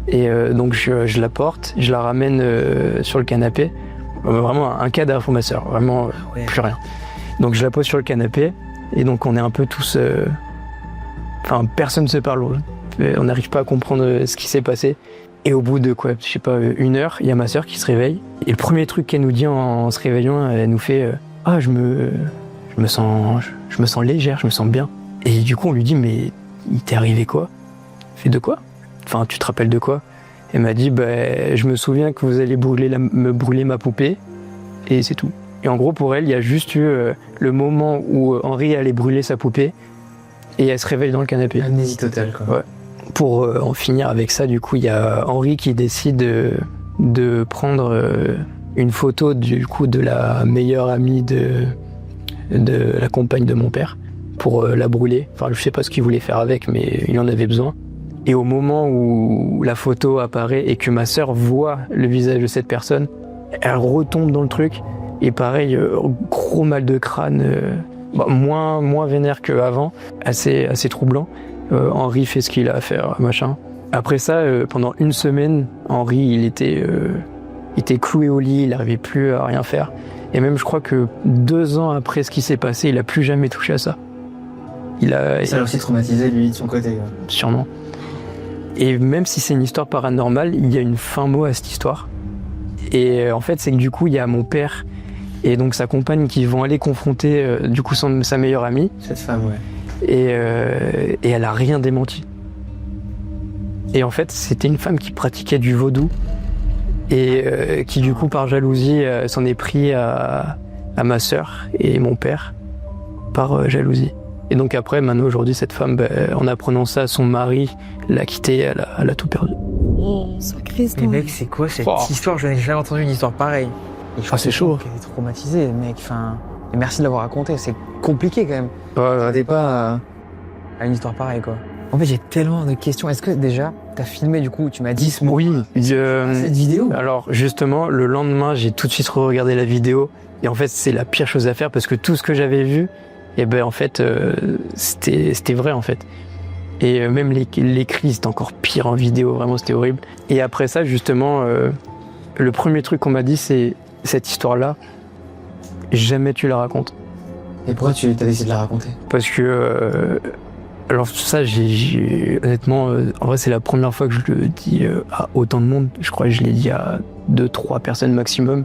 Et donc je la porte, je la ramène sur le canapé. Vraiment un cadavre pour ma sœur, vraiment plus rien. Donc je la pose sur le canapé et donc on est un peu tous... Enfin personne ne se parle, on n'arrive pas à comprendre ce qui s'est passé. Et au bout de quoi, je sais pas, 1 heure, il y a ma sœur qui se réveille. Et le premier truc qu'elle nous dit en se réveillant, elle nous fait ah je me sens légère, je me sens bien. Et du coup on lui dit mais il t'est arrivé quoi? Fait de quoi? Enfin tu te rappelles de quoi? Elle m'a dit je me souviens que vous allez me brûler ma poupée et c'est tout. Et en gros pour elle il y a juste eu le moment où Henri allait brûler sa poupée et elle se réveille dans le canapé. Amnésie totale quoi. Ouais. Pour en finir avec ça, du coup, il y a Henri qui décide de prendre une photo du coup de la meilleure amie de la compagne de mon père pour la brûler. Enfin, je sais pas ce qu'il voulait faire avec, mais il en avait besoin. Et au moment où la photo apparaît et que ma sœur voit le visage de cette personne, elle retombe dans le truc. Et pareil, gros mal de crâne, moins vénère qu'avant, assez troublant. Henri fait ce qu'il a à faire, machin. Après ça, pendant 1 semaine, Henri, il était cloué au lit, il n'arrivait plus à rien faire. Et même, je crois que 2 ans après ce qui s'est passé, il a plus jamais touché à ça. Ça l'a aussi traumatisé, lui, de son côté. Ouais. Sûrement. Et même si c'est une histoire paranormale, il y a une fin mot à cette histoire. Et en fait, c'est que du coup, il y a mon père et donc sa compagne qui vont aller confronter du coup sa meilleure amie. Cette femme, ouais. Et elle a rien démenti. Et en fait, c'était une femme qui pratiquait du vaudou et qui du coup, par jalousie, s'en est pris à ma sœur et mon père par jalousie. Et donc après, maintenant, aujourd'hui, cette femme, en apprenant ça, son mari l'a quittée, elle a tout perdu. Sacré Mais histoire. mec, c'est quoi cette histoire? Je n'ai jamais entendu une histoire pareille. C'est chaud. Elle est traumatisée, mec. Enfin, et merci de l'avoir raconté. C'est compliqué quand même. Ouais. T'es pas à une histoire pareille, quoi. En fait, j'ai tellement de questions. Est-ce que déjà, t'as filmé du coup? Tu m'as dit ce mot. Oui. Cette vidéo. Alors justement, le lendemain, j'ai tout de suite re-regardé la vidéo. Et en fait, c'est la pire chose à faire parce que tout ce que j'avais vu, en fait, c'était vrai en fait. Et même les cris, c'était encore pire en vidéo. Vraiment, c'était horrible. Et après ça, justement, le premier truc qu'on m'a dit, c'est cette histoire-là, jamais tu la racontes. Et pourquoi tu as décidé de la raconter? Parce que alors ça, honnêtement, en vrai, c'est la première fois que je le dis à autant de monde. Je crois que je l'ai dit à 2-3 personnes maximum.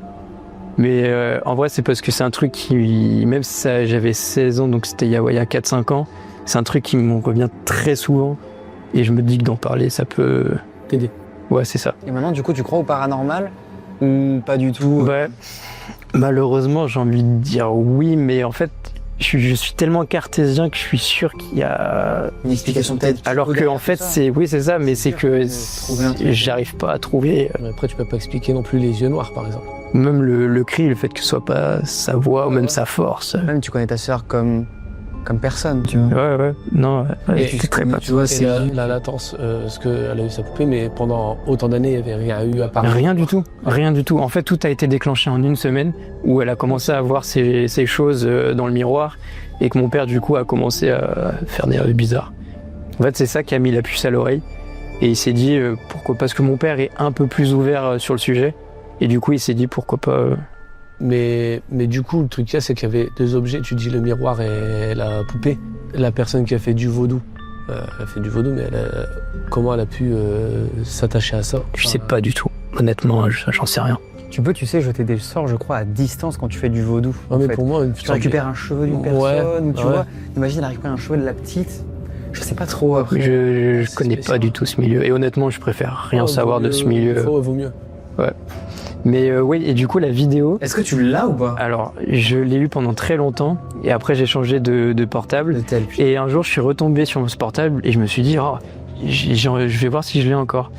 Mais en vrai, c'est parce que c'est un truc qui, même si j'avais 16 ans, donc c'était il y a 4-5 ans, c'est un truc qui me revient très souvent. Et je me dis que d'en parler, ça peut t'aider. Ouais, c'est ça. Et maintenant, du coup, tu crois au paranormal ou pas du tout? Ouais. Malheureusement, j'ai envie de dire oui, mais en fait, je suis tellement cartésien que je suis sûr qu'il y a une explication peut-être. Alors que en fait, c'est ça, mais c'est que j'arrive pas à trouver. Après, tu peux pas expliquer non plus les yeux noirs, par exemple. Même le cri, le fait que ce soit pas sa voix ou même sa force. Même tu connais ta sœur comme personne, tu vois. Ouais. Non, et tu très pas. Tu vois, c'est la latence, ce qu'elle a eu sa poupée, mais pendant autant d'années, il n'y avait rien eu à part. Rien du tout. En fait, tout a été déclenché en 1 semaine où elle a commencé à voir ces choses dans le miroir et que mon père, du coup, a commencé à faire des rêves bizarres. En fait, c'est ça qui a mis la puce à l'oreille. Et il s'est dit pourquoi, parce que mon père est un peu plus ouvert sur le sujet. Et du coup, il s'est dit pourquoi pas. Mais du coup, le truc qu'il y a, c'est qu'il y avait deux objets. Tu dis le miroir et la poupée. La personne qui a fait du vaudou, mais comment elle a pu s'attacher à ça? Je sais pas du tout. Honnêtement, j'en sais rien. Tu peux, jeter des sorts, je crois, à distance quand tu fais du vaudou. Non, mais pour moi, tu récupères un cheveu d'une personne, ou tu vois, imagine elle récupère un cheveu de la petite. Je sais pas trop après. Je connais pas du tout ce milieu. Et honnêtement, je préfère rien savoir de ce milieu. Vaut mieux. Ouais. Mais oui, et du coup, la vidéo. Est-ce que tu l'as ou pas? Alors, je l'ai eu pendant très longtemps. Et après, j'ai changé de portable. De tel. Et un jour, je suis retombé sur ce portable et je me suis dit, oh, je vais voir si je l'ai encore.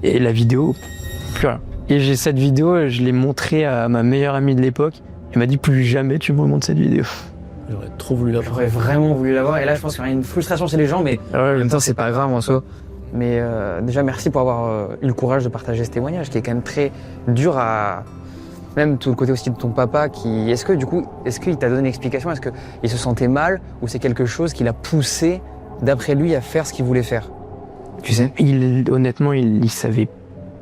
Et la vidéo, plus rien. Et j'ai cette vidéo, je l'ai montrée à ma meilleure amie de l'époque. Elle m'a dit, plus jamais tu me remontes cette vidéo. J'aurais trop voulu l'avoir. J'aurais vraiment voulu l'avoir. Et là, je pense qu'il y a une frustration chez les gens, mais en même temps, c'est pas grave en soi. Mais déjà, merci pour avoir eu le courage de partager ce témoignage, qui est quand même très dur à... Même tout le côté aussi de ton papa, qui... Est-ce qu'il t'a donné une explication? Est-ce qu'il se sentait mal? Ou c'est quelque chose qui l'a poussé, d'après lui, à faire ce qu'il voulait faire? Tu sais? Honnêtement, il savait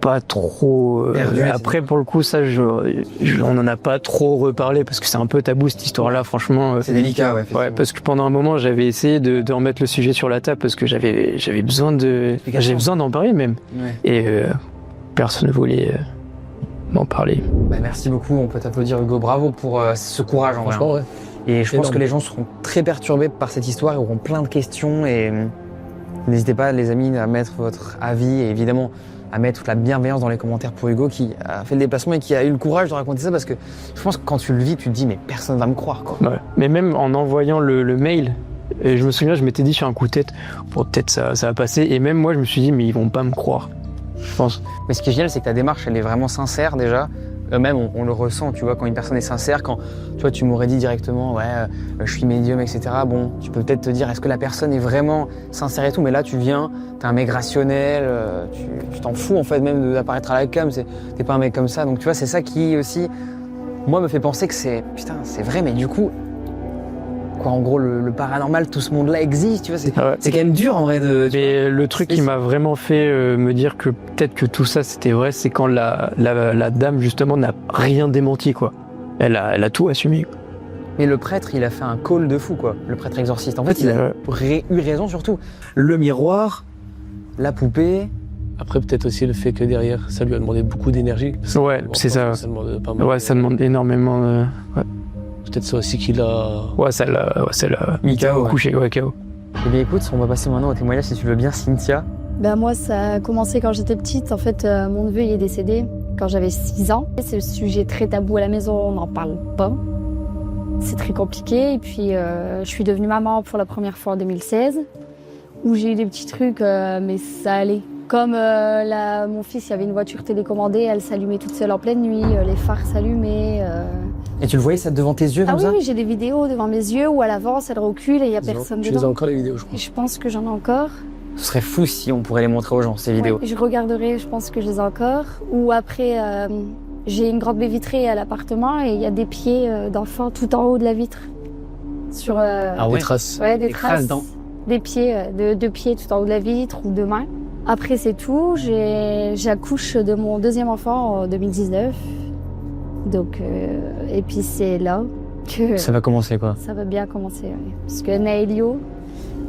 pas trop. Après, pour le coup, ça, on en a pas trop reparlé parce que c'est un peu tabou cette histoire-là, franchement. C'est délicat, ouais. Ouais, parce que pendant un moment, j'avais essayé de remettre le sujet sur la table parce que j'avais besoin d'en parler même. Ouais. Et personne ne voulait m'en parler. Bah, merci beaucoup, on peut t'applaudir Hugo, bravo pour ce courage en vrai. Franchement, ouais. Et je pense Énorme. que les gens seront très perturbés par cette histoire et auront plein de questions et n'hésitez pas les amis à mettre votre avis et évidemment à mettre toute la bienveillance dans les commentaires pour Hugo qui a fait le déplacement et qui a eu le courage de raconter ça parce que je pense que quand tu le vis, tu te dis mais personne va me croire quoi. Ouais. Mais même en envoyant le mail, et je me souviens, je m'étais dit sur un coup de tête, bon, peut-être ça va passer. Et même moi, je me suis dit, mais ils vont pas me croire, je pense. Mais ce qui est génial, c'est que ta démarche, elle est vraiment sincère déjà. Même on le ressent, tu vois, quand une personne est sincère, quand tu vois, tu m'aurais dit directement, ouais, je suis médium, etc. Bon, tu peux peut-être te dire, est-ce que la personne est vraiment sincère et tout, mais là, tu viens, t'es un mec rationnel, tu t'en fous en fait même d'apparaître à la cam, t'es pas un mec comme ça. Donc tu vois, c'est ça qui aussi, moi, me fait penser que c'est vrai, mais du coup, quoi, en gros, le paranormal, tout ce monde-là existe, tu vois, c'est quand même dur en vrai de... Mais le truc qui m'a vraiment fait me dire que peut-être que tout ça c'était vrai, c'est quand la dame justement n'a rien démenti quoi. Elle a tout assumé. Mais le prêtre, il a fait un call de fou quoi, le prêtre exorciste. En fait, il a eu raison surtout. Le miroir, la poupée... Après, peut-être aussi le fait que derrière, ça lui a demandé beaucoup d'énergie. Ouais, c'est ça. Ça demande pas mal. Ouais, ça demande énormément. Ouais. Peut-être ça aussi qu'il a... Ouais, ça l'a mis KO. Couché, ouais, KO. Eh bien écoute, on va passer maintenant au témoignage si tu veux bien, Cynthia. Ben moi, ça a commencé quand j'étais petite. En fait, mon neveu, il est décédé quand j'avais 6 ans. C'est le sujet très tabou à la maison, on n'en parle pas. C'est très compliqué. Et puis, je suis devenue maman pour la première fois en 2016, où j'ai eu des petits trucs, mais ça allait. Comme mon fils, il y avait une voiture télécommandée, elle s'allumait toute seule en pleine nuit, les phares s'allumaient. Et tu le voyais ça devant tes yeux comme ça? Ah oui, j'ai des vidéos devant mes yeux où elle avance, elle recule et il n'y a personne Tu les as dedans. encore les vidéos, je crois. Et je pense que j'en ai encore. Ce serait fou si on pourrait les montrer aux gens, ces vidéos. Ouais, je regarderai, je pense que je les ai encore. Ou après, j'ai une grande baie vitrée à l'appartement et il y a des pieds d'enfants tout en haut de la vitre. Sur, Ah ouais? Des traces. ouais, des traces traces. Des pieds, de pieds tout en haut de la vitre ou de mains. Après, c'est tout. J'accouche de mon deuxième enfant en 2019. Donc, et puis c'est là que Ça va commencer quoi. ça va bien commencer. Ouais. Parce que Naelio,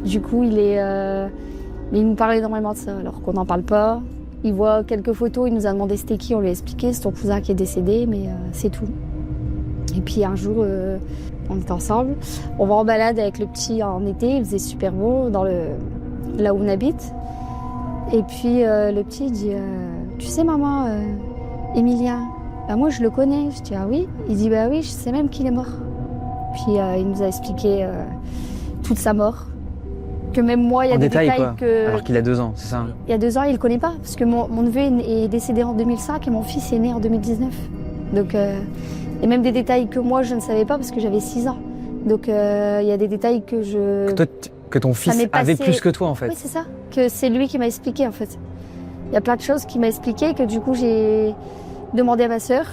du coup, il nous parle énormément de ça, alors qu'on n'en parle pas. Il voit quelques photos, il nous a demandé c'était qui, on lui a expliqué, c'est ton cousin qui est décédé, mais c'est tout. Et puis un jour, on est ensemble, on va en balade avec le petit en été, il faisait super beau là où on habite. Et puis le petit dit tu sais maman, Emilien, bah moi je le connais. Je dis ah oui. Il dit bah oui, je sais même qu'il est mort. Puis il nous a expliqué toute sa mort. Que même moi il y a En des détail, détails quoi. que Alors qu'il a 2 ans, c'est ça? il y a 2 ans il le connaît pas parce que mon neveu est décédé en 2005 et mon fils est né en 2019. Donc et même des détails que moi je ne savais pas parce que j'avais 6 ans. Donc il y a des détails Que ton fils m'est avait passé- plus que toi en fait. Oui, c'est ça. Que c'est lui qui m'a expliqué, en fait. Il y a plein de choses qu'il m'a expliqué que du coup, j'ai demandé à ma sœur.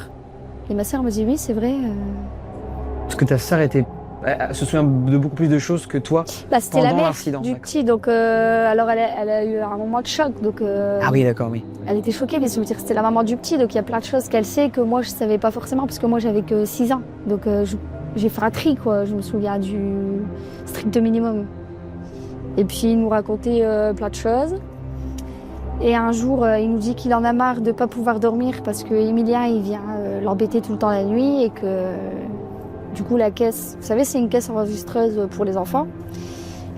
Et ma sœur me dit oui, c'est vrai. Parce que ta sœur était Elle se souvient de beaucoup plus de choses que toi. Bah, c'était la Pendant mère l'incident, du d'accord. petit, donc alors elle a eu un moment de choc, donc Ah oui, d'accord, oui. elle était choquée, mais je veux dire, c'était la maman du petit, donc il y a plein de choses qu'elle sait que moi je savais pas forcément, parce que moi j'avais que 6 ans, donc j'ai fait un tri, quoi. Je me souviens du strict minimum. Et puis il nous racontait plein de choses. Et un jour, il nous dit qu'il en a marre de pas pouvoir dormir parce que Emilien il vient l'embêter tout le temps la nuit et que du coup la caisse, vous savez, c'est une caisse enregistreuse pour les enfants.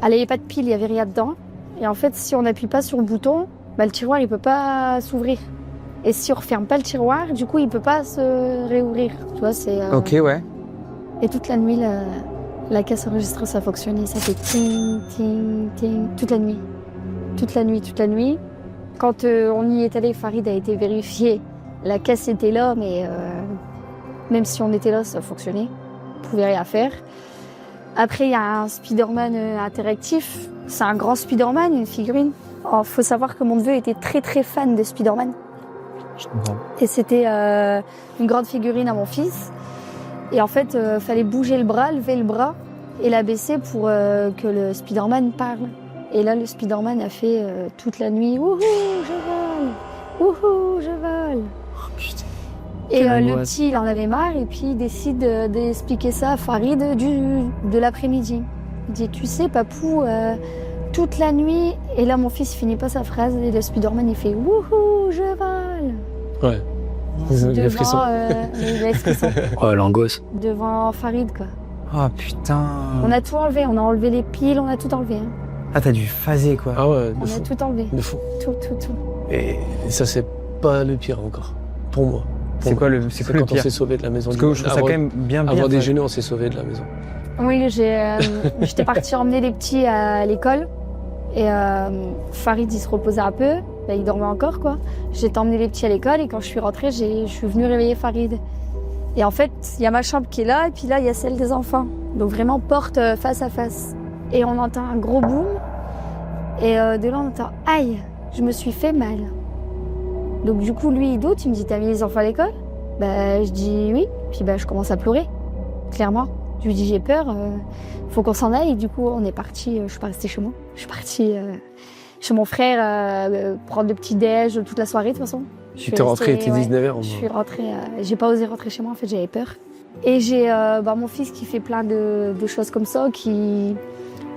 Elle avait pas de pile, il y avait rien dedans. Et en fait, si on n'appuie pas sur le bouton, bah, le tiroir il peut pas s'ouvrir. Et si on referme pas le tiroir, du coup il peut pas se réouvrir. Tu vois, c'est. Ok, ouais. Et toute la nuit, la caisse enregistreuse ça fonctionnait, ça fait ting ting ting toute la nuit, toute la nuit, toute la nuit. Quand on y est allé, Farid a été vérifié. La caisse était là, mais même si on était là, ça fonctionnait. On pouvait rien faire. Après, il y a un Spider-Man interactif. C'est un grand Spider-Man, une figurine. Il faut savoir que mon neveu était très très fan de Spider-Man. Je comprends. Et c'était une grande figurine à mon fils. Et en fait, fallait bouger le bras, lever le bras et l'abaisser pour que le Spider-Man parle. Et là, le Spider-Man a fait toute la nuit « Wouhou, je vole! Wouhou, je vole !» Oh putain. Et Quelle le angoisse. petit, il en avait marre et puis il décide d'expliquer ça à Farid de l'après-midi. Il dit « Tu sais, papou, toute la nuit... » Et là, mon fils, il finit pas sa phrase et le Spider-Man, il fait « Wouhou, je vole !» Ouais. Les frissons. les frissons. Oh, l'angoisse. Devant Farid, quoi. Oh putain. On a tout enlevé, on a enlevé les piles, on a tout enlevé. Hein. Ah, t'as dû phaser, quoi. Ah ouais, On de a fou. tout enlevé. De fou. Tout. Et ça, c'est pas le pire encore. Pour moi. C'est quoi le Quand on pire? s'est sauvé de la maison. Parce que je trouve ça quand même bien Avant fait. déjeuner, on s'est sauvé de la maison. Oui, j'étais partie emmener les petits à l'école. Et Farid, il se reposait un peu. Là, il dormait encore, quoi. J'ai emmené les petits à l'école et quand je suis rentrée, je suis venue réveiller Farid. Et en fait, il y a ma chambre qui est là et puis là, il y a celle des enfants. Donc vraiment porte face à face. Et on entend un gros boom. Et de là, on entend « Aïe, je me suis fait mal ». Donc du coup, lui, il doute. Il me dit « T'as mis les enfants à l'école ?» Bah, je dis « Oui ». Puis bah, je commence à pleurer, clairement. Je lui dis « J'ai peur, faut qu'on s'en aille ». Et du coup, on est parti. Je suis pas restée chez moi. Je suis partie chez mon frère prendre le petit déj toute la soirée, de toute façon. Tu t'es rentré, il était 19h. Je suis rentrée, j'ai pas osé rentrer chez moi, en fait, j'avais peur. Et j'ai mon fils qui fait plein de choses comme ça,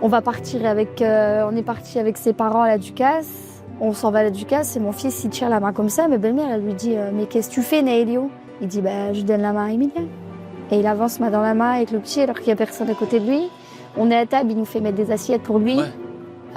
on va partir avec, on est parti avec ses parents à la Ducasse, on s'en va à la Ducasse et mon fils il tire la main comme ça, mais belle-mère elle lui dit mais qu'est-ce que tu fais Naelio? Il dit bah je donne la main à Emilien. Et il avance main dans la main avec le petit alors qu'il y a personne à côté de lui. On est à table, il nous fait mettre des assiettes pour lui. Ouais.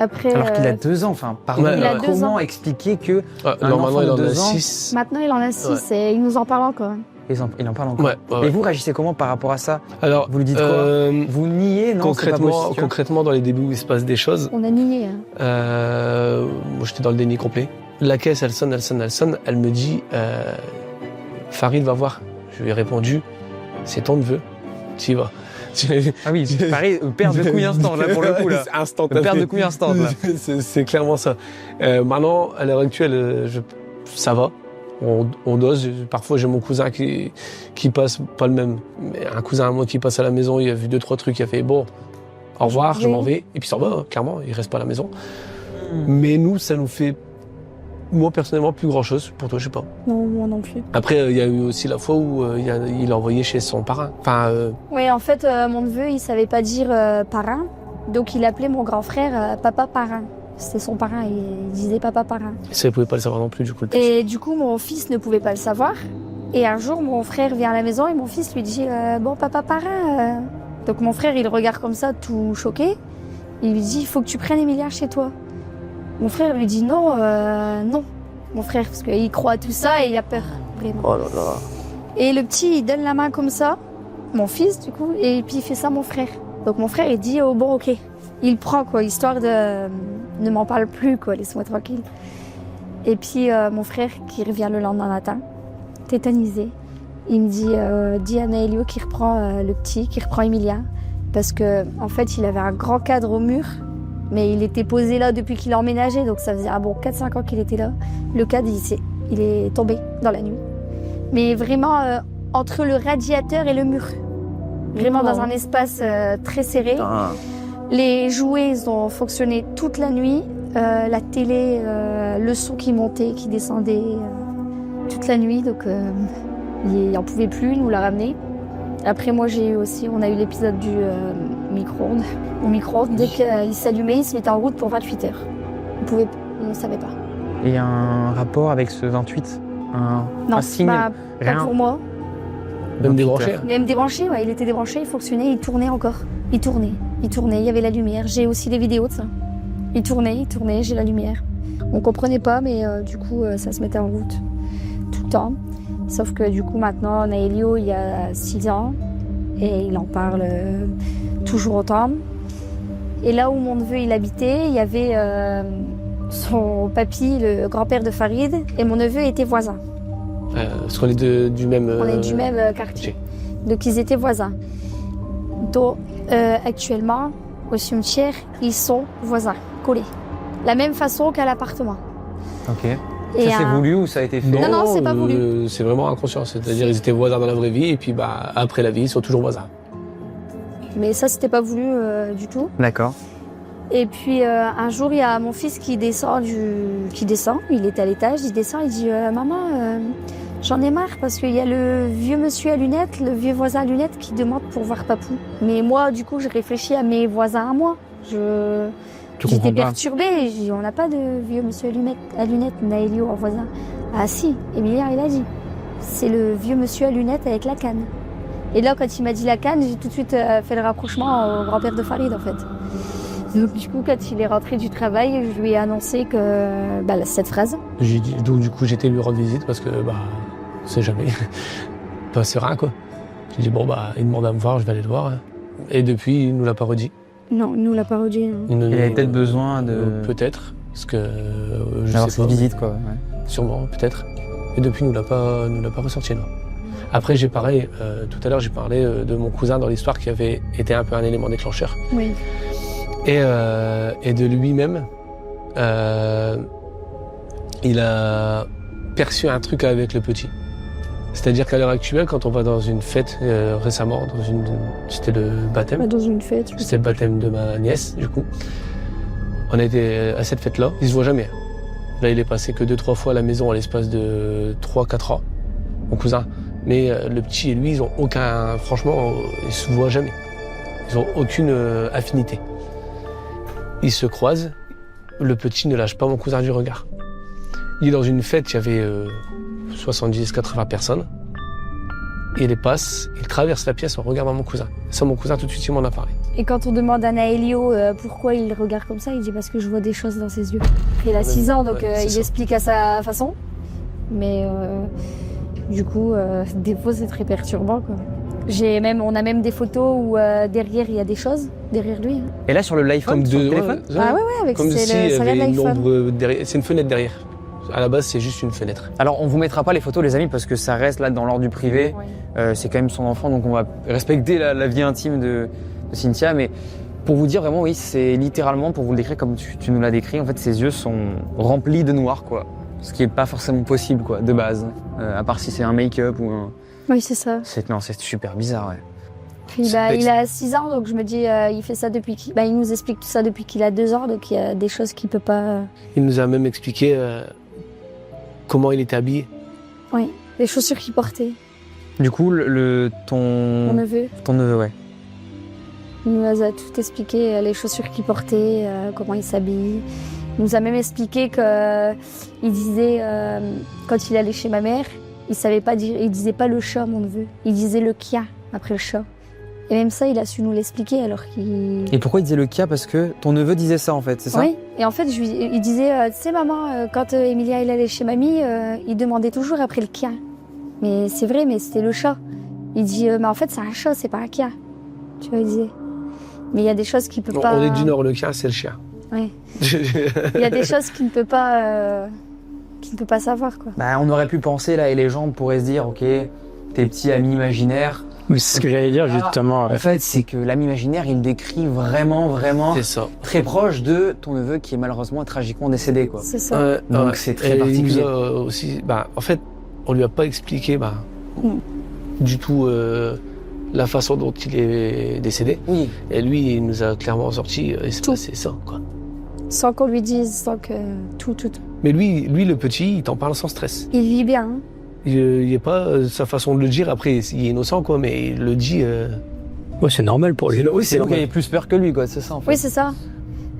Après, Alors qu'il a 2 ans, enfin, pardon, Ouais, il a 2 comment ans. expliquer que un Non, enfant maintenant, il de en 2 a ans, 6. maintenant il en a 6 et il nous en parle encore. il en parle encore. Ouais. Et vous réagissez comment par rapport à ça? Alors, Vous lui dites quoi? Vous niez? Non, c'est pas possible. concrètement, dans les débuts où il se passe des choses, On a nié. Hein. moi j'étais dans le déni complet. La caisse, elle sonne. Elle me dit Farid va voir. Je lui ai répondu c'est ton neveu. Tu y vas. Ah oui, pareil, perte de couilles instant, là, pour le coup, là. C'est instantané. Perte de couilles instant, là. C'est clairement ça. Maintenant, à l'heure actuelle, ça va. On dose. Parfois, j'ai mon cousin qui passe, pas le même, mais un cousin à moi qui passe à la maison, il a vu 2-3 trucs, il a fait bon, au revoir, je m'en vais. Et puis ça va, clairement, il reste pas à la maison. Mais nous, ça nous fait, moi personnellement, plus grand chose. Pour toi, je sais pas. Non, moi non plus. Après, il y a eu aussi la fois où il a envoyé chez son parrain. Enfin, Oui, en fait, mon neveu, il savait pas dire parrain, donc il appelait mon grand frère papa parrain. C'était son parrain, il disait papa parrain. ça, il pouvait pas le savoir non plus, du coup. Le petit. Et du coup, mon fils ne pouvait pas le savoir. Et un jour, mon frère vient à la maison et mon fils lui dit bon, papa parrain. Donc mon frère, il le regarde comme ça, tout choqué. Il lui dit il faut que tu prennes Emilien chez toi. Mon frère lui dit non, non. Mon frère, parce qu'il croit à tout ça et il a peur, vraiment. Oh là là. Et le petit, il donne la main comme ça, mon fils du coup, et puis il fait ça à mon frère. Donc mon frère, il dit oh bon, ok. Il prend quoi, histoire de ne m'en parle plus quoi, laisse-moi tranquille. Et puis mon frère qui revient le lendemain matin, tétanisé, il me dit dis à Naelio qui reprend le petit, qui reprend Emilien, parce que en fait il avait un grand cadre au mur, mais il était posé là depuis qu'il a emménagé, donc ça faisait 4-5 ans qu'il était là. Le cadre il est tombé dans la nuit, mais vraiment entre le radiateur et le mur. Vraiment dans un espace très serré. Putain. Les jouets, ils ont fonctionné toute la nuit. La télé, le son qui montait, qui descendait toute la nuit. Donc, il n'en pouvait plus, il nous l'a ramené. Après, moi, on a eu l'épisode du micro-ondes. Au micro-ondes, dès qu'il s'allumait, il se mettait en route pour 28 heures. On ne savait pas. Et un rapport avec ce 28 Non, un signe pas rien. pour moi. Même débranché. Même débranché, ouais, il était débranché, il fonctionnait, il tournait encore. Il tournait, il y avait la lumière. J'ai aussi des vidéos de ça. Il tournait, j'ai la lumière. On comprenait pas, mais du coup, ça se mettait en route tout le temps. Sauf que du coup, maintenant, Naelio, il y a 6 ans, et il en parle toujours autant. Et là où mon neveu, il habitait, il y avait son papy, le grand-père de Farid, et mon neveu était voisin. Parce qu'on est du même... On est du même quartier. Donc ils étaient voisins. Donc actuellement, au cimetière, ils sont voisins, collés. La même façon qu'à l'appartement. Ok. Et Ça c'est voulu ou ça a été fait? Non, c'est pas voulu. C'est vraiment inconscient. C'est-à-dire ils étaient voisins dans la vraie vie et puis après la vie, ils sont toujours voisins. Mais ça, c'était pas voulu du tout. D'accord. Et puis un jour, il y a mon fils qui descend, il était à l'étage, il descend, il dit Maman, j'en ai marre parce qu'il y a le vieux monsieur à lunettes, le vieux voisin à lunettes qui demande pour voir Papou. Mais moi, du coup, je réfléchis à mes voisins à moi. J'étais perturbée, j'ai dit, on n'a pas de vieux monsieur à lunettes, Naelio en voisin. Ah si, Emilia, il a dit. C'est le vieux monsieur à lunettes avec la canne. Et là, quand il m'a dit la canne, j'ai tout de suite fait le rapprochement au grand-père de Farid, en fait. Donc du coup, quand il est rentré du travail, je lui ai annoncé cette phrase. Donc du coup, j'étais lui rendre visite parce que, on sait jamais, pas serein quoi. J'ai dit il demande à me voir, je vais aller le voir. Et depuis, il nous l'a pas redit. Non, il nous l'a pas redit. Il avait peut-être besoin de... Peut-être, parce que je d'avoir sais cette pas. visite quoi. Ouais. Sûrement, peut-être. Et depuis, il nous l'a pas ressorti là. Après, tout à l'heure, j'ai parlé de mon cousin dans l'histoire qui avait été un peu un élément déclencheur. Oui. Et de lui-même, il a perçu un truc avec le petit. C'est-à-dire qu'à l'heure actuelle, quand on va dans une fête récemment, c'était le baptême. Dans une fête. C'était le baptême de ma nièce, du coup. On a été à cette fête-là, il se voit jamais. Là, il est passé que 2-3 fois à la maison à l'espace de 3-4 ans, mon cousin. Mais le petit et lui, ils ont aucun... Franchement, ils se voient jamais. Ils ont aucune affinité. Ils se croisent, le petit ne lâche pas mon cousin du regard. Il est dans une fête, il y avait 70-80 personnes. Il les passe, il traverse la pièce en regardant mon cousin. Ça, mon cousin, tout de suite, il m'en a parlé. Et quand on demande à Naelio pourquoi il regarde comme ça, il dit parce que je vois des choses dans ses yeux. Il a 6 ans, donc il explique à sa façon. Mais du coup, des fois, c'est très perturbant, quoi. On a même des photos où derrière, il y a des choses, derrière lui. Et là sur le l'iPhone, sur le téléphone Ah ouais, avec comme si il y ça vient de avait une l'iPhone. ombre derrière. C'est une fenêtre derrière. À la base, c'est juste une fenêtre. Alors on vous mettra pas les photos les amis parce que ça reste là dans l'ordre du privé. Oui. C'est quand même son enfant donc on va respecter la vie intime de Cynthia. Mais pour vous dire vraiment oui c'est littéralement pour vous le décrire comme tu nous l'as décrit. En fait ses yeux sont remplis de noir quoi. Ce qui est pas forcément possible quoi de base. À part si c'est un make-up ou un... Oui, c'est ça. Non c'est super bizarre ouais. Puis il a 6 ans, donc je me dis, il fait ça depuis qu'il... il nous explique tout ça depuis qu'il a 2 ans, donc il y a des choses qu'il peut pas... Il nous a même expliqué comment il était habillé. Oui, les chaussures qu'il portait. Du coup Mon neveu. ton neveu ouais. Il nous a tout expliqué, les chaussures qu'il portait, comment il s'habille. Il nous a même expliqué qu'il disait, quand il allait chez ma mère, il disait pas le chat, mon neveu. Il disait le kia après le chat. Et même ça, il a su nous l'expliquer alors qu'il... Et pourquoi il disait le kia? Parce que ton neveu disait ça en fait, c'est ça? Oui, et en fait, il disait, tu sais maman, quand Emilia elle allait chez mamie, il demandait toujours après le kia. Mais c'est vrai, mais c'était le chat. Il dit, mais en fait c'est un chat, c'est pas un kia. Tu vois, il disait. Mais il y a des choses qu'il peut pas... On est du Nord, le kia, c'est le chien. Oui. Il y a des choses qu'il ne peut pas savoir, quoi. Bah, on aurait pu penser là et les gens pourraient se dire ok tes petits amis imaginaires. Oui, c'est ce que j'allais dire justement. En fait, c'est que l'ami imaginaire, il décrit vraiment C'est ça. très proche de ton neveu qui est malheureusement tragiquement décédé, quoi. C'est ça. Donc c'est très Et particulier. Il nous a aussi, en fait, on lui a pas expliqué du tout la façon dont il est décédé. Oui. Et lui, il nous a clairement sorti, il s'est Tout. passé ça, quoi. Sans qu'on lui dise, sans que tout. Mais lui, le petit, il t'en parle sans stress. Il vit bien. Hein. Il est pas sa façon de le dire. Après, il est innocent, quoi, mais il le dit. Ouais, c'est normal pour lui. Oui, c'est vous qui avez plus peur que lui, quoi, c'est ça en fait. Oui, c'est ça.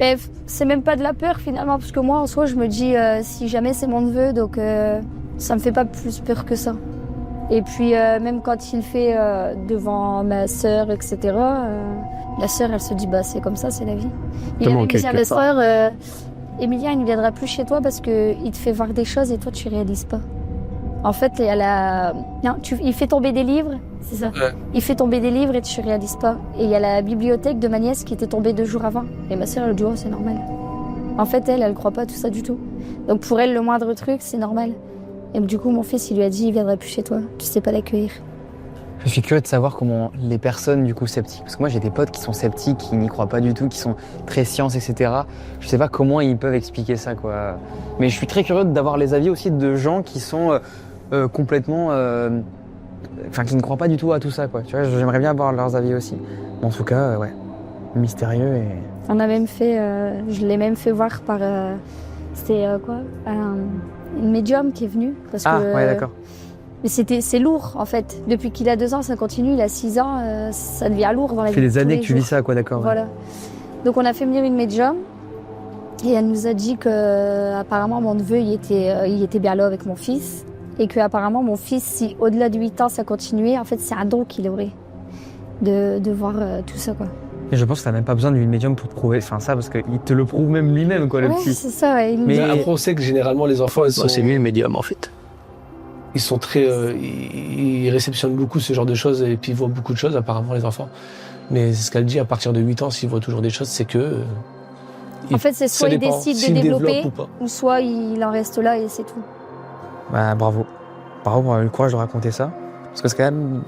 Mais c'est même pas de la peur finalement, parce que moi en soi, je me dis si jamais c'est mon neveu, donc ça me fait pas plus peur que ça. Et puis même quand il fait devant ma sœur, etc. La sœur, elle se dit bah c'est comme ça, c'est la vie. Il Tellement avait dit à quelque la sœur, Emilia, il ne viendra plus chez toi parce que il te fait voir des choses et toi tu réalises pas. En fait, il fait tomber des livres, c'est ça. Ouais. Il fait tomber des livres et tu réalises pas. Et il y a la bibliothèque de ma nièce qui était tombée 2 jours avant. Et ma sœur, elle dit oh c'est normal. En fait, elle croit pas tout ça du tout. Donc pour elle, le moindre truc, c'est normal. Et du coup, mon fils, il lui a dit il viendra plus chez toi. Tu sais pas l'accueillir. Je suis curieux de savoir comment les personnes du coup sceptiques, parce que moi j'ai des potes qui sont sceptiques, qui n'y croient pas du tout, qui sont très sciences, etc. Je sais pas comment ils peuvent expliquer ça, quoi. Mais je suis très curieux d'avoir les avis aussi de gens qui sont complètement, enfin qui ne croient pas du tout à tout ça, quoi. Tu vois, j'aimerais bien avoir leurs avis aussi. En tout cas, ouais, mystérieux et. On a même fait, je l'ai même fait voir par, c'était une médium qui est venue. Parce que, Ouais, d'accord. Mais c'est lourd en fait. Depuis qu'il a 2 ans, ça continue. Il a 6 ans, ça devient lourd dans la Ça vie. fait des de tous années les que tu vis jours. ça, quoi, d'accord. Ouais. Voilà. Donc on a fait venir une médium et elle nous a dit que apparemment mon neveu il était bien là avec mon fils et que apparemment mon fils, si au-delà de 8 ans ça continuait, en fait c'est un don qu'il aurait de voir tout ça quoi. Et je pense que t'as même pas besoin d'une médium pour prouver, enfin ça, parce qu'il te le prouve même lui-même, quoi, le Ouais, petit. c'est ça. Ouais. Il nous Mais dit- Après, on sait que généralement, les enfants, C'est mieux le médium en fait. ils sont très, ils réceptionnent beaucoup ce genre de choses et puis ils voient beaucoup de choses apparemment les enfants. Mais c'est ce qu'elle dit, à partir de 8 ans, s'ils voient toujours des choses, c'est que. En fait, c'est ça soit il dépend décide de s'ils développer développent ou pas. ou soit il en reste là et c'est tout. Bah bravo. Bravo pour avoir eu le courage de raconter ça. Parce que c'est quand même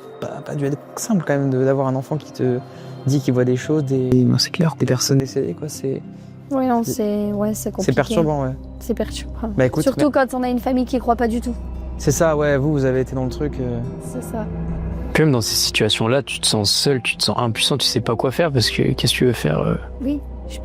pas dû être simple quand même d'avoir un enfant qui te dit qu'il voit des choses, C'est clair. des personnes décédées, quoi. C'est Oui, non, c'est compliqué. c'est perturbant, ouais. C'est perturbant. Bah écoute, Surtout quand on a une famille qui croit pas du tout. c'est ça, ouais, vous avez été dans le truc. C'est ça. Puis même dans ces situations-là, tu te sens seul, tu te sens impuissant, tu sais pas quoi faire parce que qu'est-ce que tu veux faire Oui, je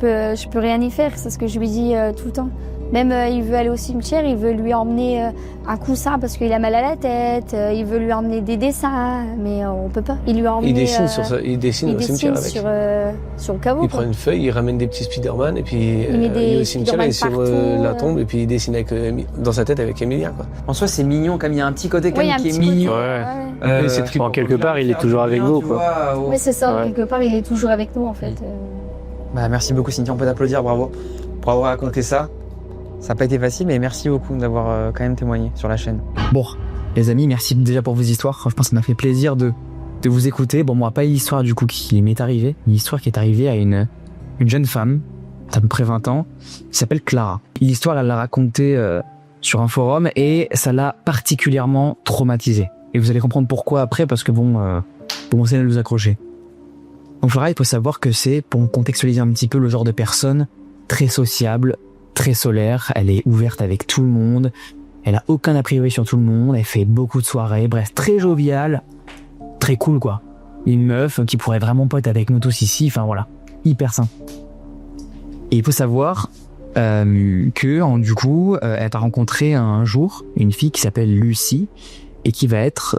peux rien y faire, c'est ce que je lui dis tout le temps. Même il veut aller au cimetière, il veut lui emmener un coussin parce qu'il a mal à la tête, il veut lui emmener des dessins, mais on peut pas. Il lui a emmené. Il dessine sur ça, il dessine il au cimetière dessine avec. sur le caveau. Il quoi. prend une feuille, il ramène des petits Spider-Man et puis Il met des est au cimetière et sur Spider-Man la partout, tombe et puis il dessine avec, dans sa tête avec Emilia, quoi. En soi, c'est mignon, comme il y a un petit côté quand Oui, il y a même un qui est petit côté. mignon. Ouais. Oui, c'est triste. Bon, quelque part, il est toujours avec vous, quoi. Oui, c'est ça. Ouais. Quelque part, il est toujours avec nous, en fait. Bah merci beaucoup Cynthia, on peut t'applaudir, bravo. Pour avoir raconté ça. Ça n'a pas été facile, mais merci beaucoup d'avoir quand même témoigné sur la chaîne. Bon, les amis, merci déjà pour vos histoires. Franchement, ça m'a fait plaisir de vous écouter. Bon, moi, pas une histoire du coup qui m'est arrivée. Une histoire qui est arrivée à une jeune femme, à peu près 20 ans, qui s'appelle Clara. L'histoire, elle l'a racontée sur un forum et ça l'a particulièrement traumatisée. Et vous allez comprendre pourquoi après, parce que bon, commencer à nous accrocher. Donc Clara, il faut savoir que c'est, pour contextualiser un petit peu, le genre de personne très sociable, très solaire, elle est ouverte avec tout le monde, elle a aucun a priori sur tout le monde, elle fait beaucoup de soirées, bref, très joviale, très cool quoi. Une meuf qui pourrait vraiment pas être avec nous tous ici, enfin voilà, hyper sympa. Et il faut savoir que du coup, elle a rencontré un jour une fille qui s'appelle Lucie et qui va être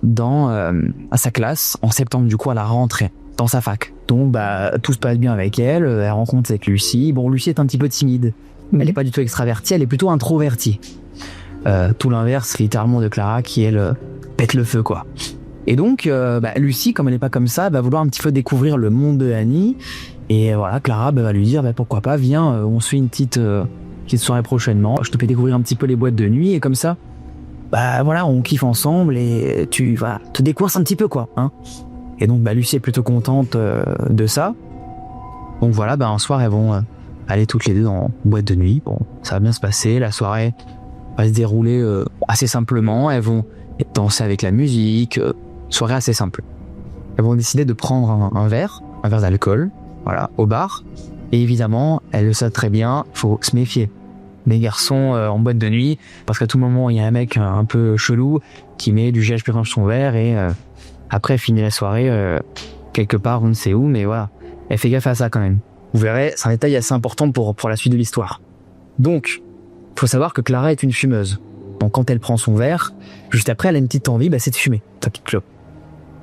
à sa classe en septembre du coup à la rentrée, dans sa fac. Donc bah tout se passe bien avec elle, elle rencontre avec Lucie. Bon, Lucie est un petit peu timide. Elle est pas du tout extravertie, elle est plutôt introvertie. Tout l'inverse littéralement de Clara qui elle pète le feu quoi. Et donc Lucie, comme elle est pas comme ça, va vouloir un petit peu découvrir le monde de Annie. Et voilà, Clara va lui dire pourquoi pas, viens, on se fait une petite soirée prochainement. Je te fais découvrir un petit peu les boîtes de nuit et comme ça, voilà, on kiffe ensemble et tu te découvres un petit peu quoi. Hein. Et donc Lucie est plutôt contente de ça. Donc voilà, un soir elles vont aller toutes les deux en boîte de nuit. Bon, ça va bien se passer, la soirée va se dérouler assez simplement. Elles vont danser avec la musique, soirée assez simple. Elles vont décider de prendre un verre d'alcool, voilà, au bar. Et évidemment, elles le savent très bien, faut se méfier des garçons en boîte de nuit, parce qu'à tout moment, il y a un mec un peu chelou qui met du gel sur son verre et Après, elle finit la soirée quelque part, on ne sait où, mais voilà. Elle fait gaffe à ça quand même. Vous verrez, c'est un détail assez important pour la suite de l'histoire. Donc, faut savoir que Clara est une fumeuse. Donc quand elle prend son verre, juste après, elle a une petite envie, c'est de fumer, sa petite clope.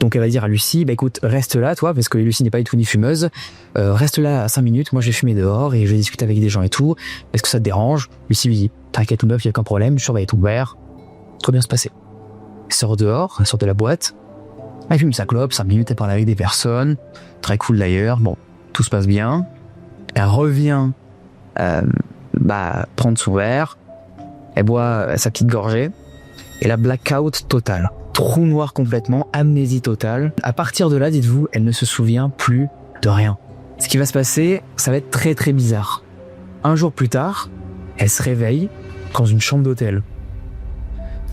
Donc elle va dire à Lucie, écoute, reste là, toi, parce que Lucie n'est pas du tout ni fumeuse, reste là à 5 minutes, moi je vais fumer dehors et je vais discuter avec des gens et tout. Est-ce que ça te dérange? Lucie lui dit, t'inquiète tout neuf, il n'y a aucun problème, je surveille ton verre, tout va bien se passer. Elle sort dehors, elle sort de la boîte, elle fume sa clope, 5 minutes, elle parle avec des personnes, très cool d'ailleurs, bon, tout se passe bien. Elle revient prendre son verre, elle boit sa petite gorgée, et la blackout totale. Trou noir complètement, amnésie totale. À partir de là, dites-vous, elle ne se souvient plus de rien. Ce qui va se passer, ça va être très très bizarre. Un jour plus tard, elle se réveille dans une chambre d'hôtel.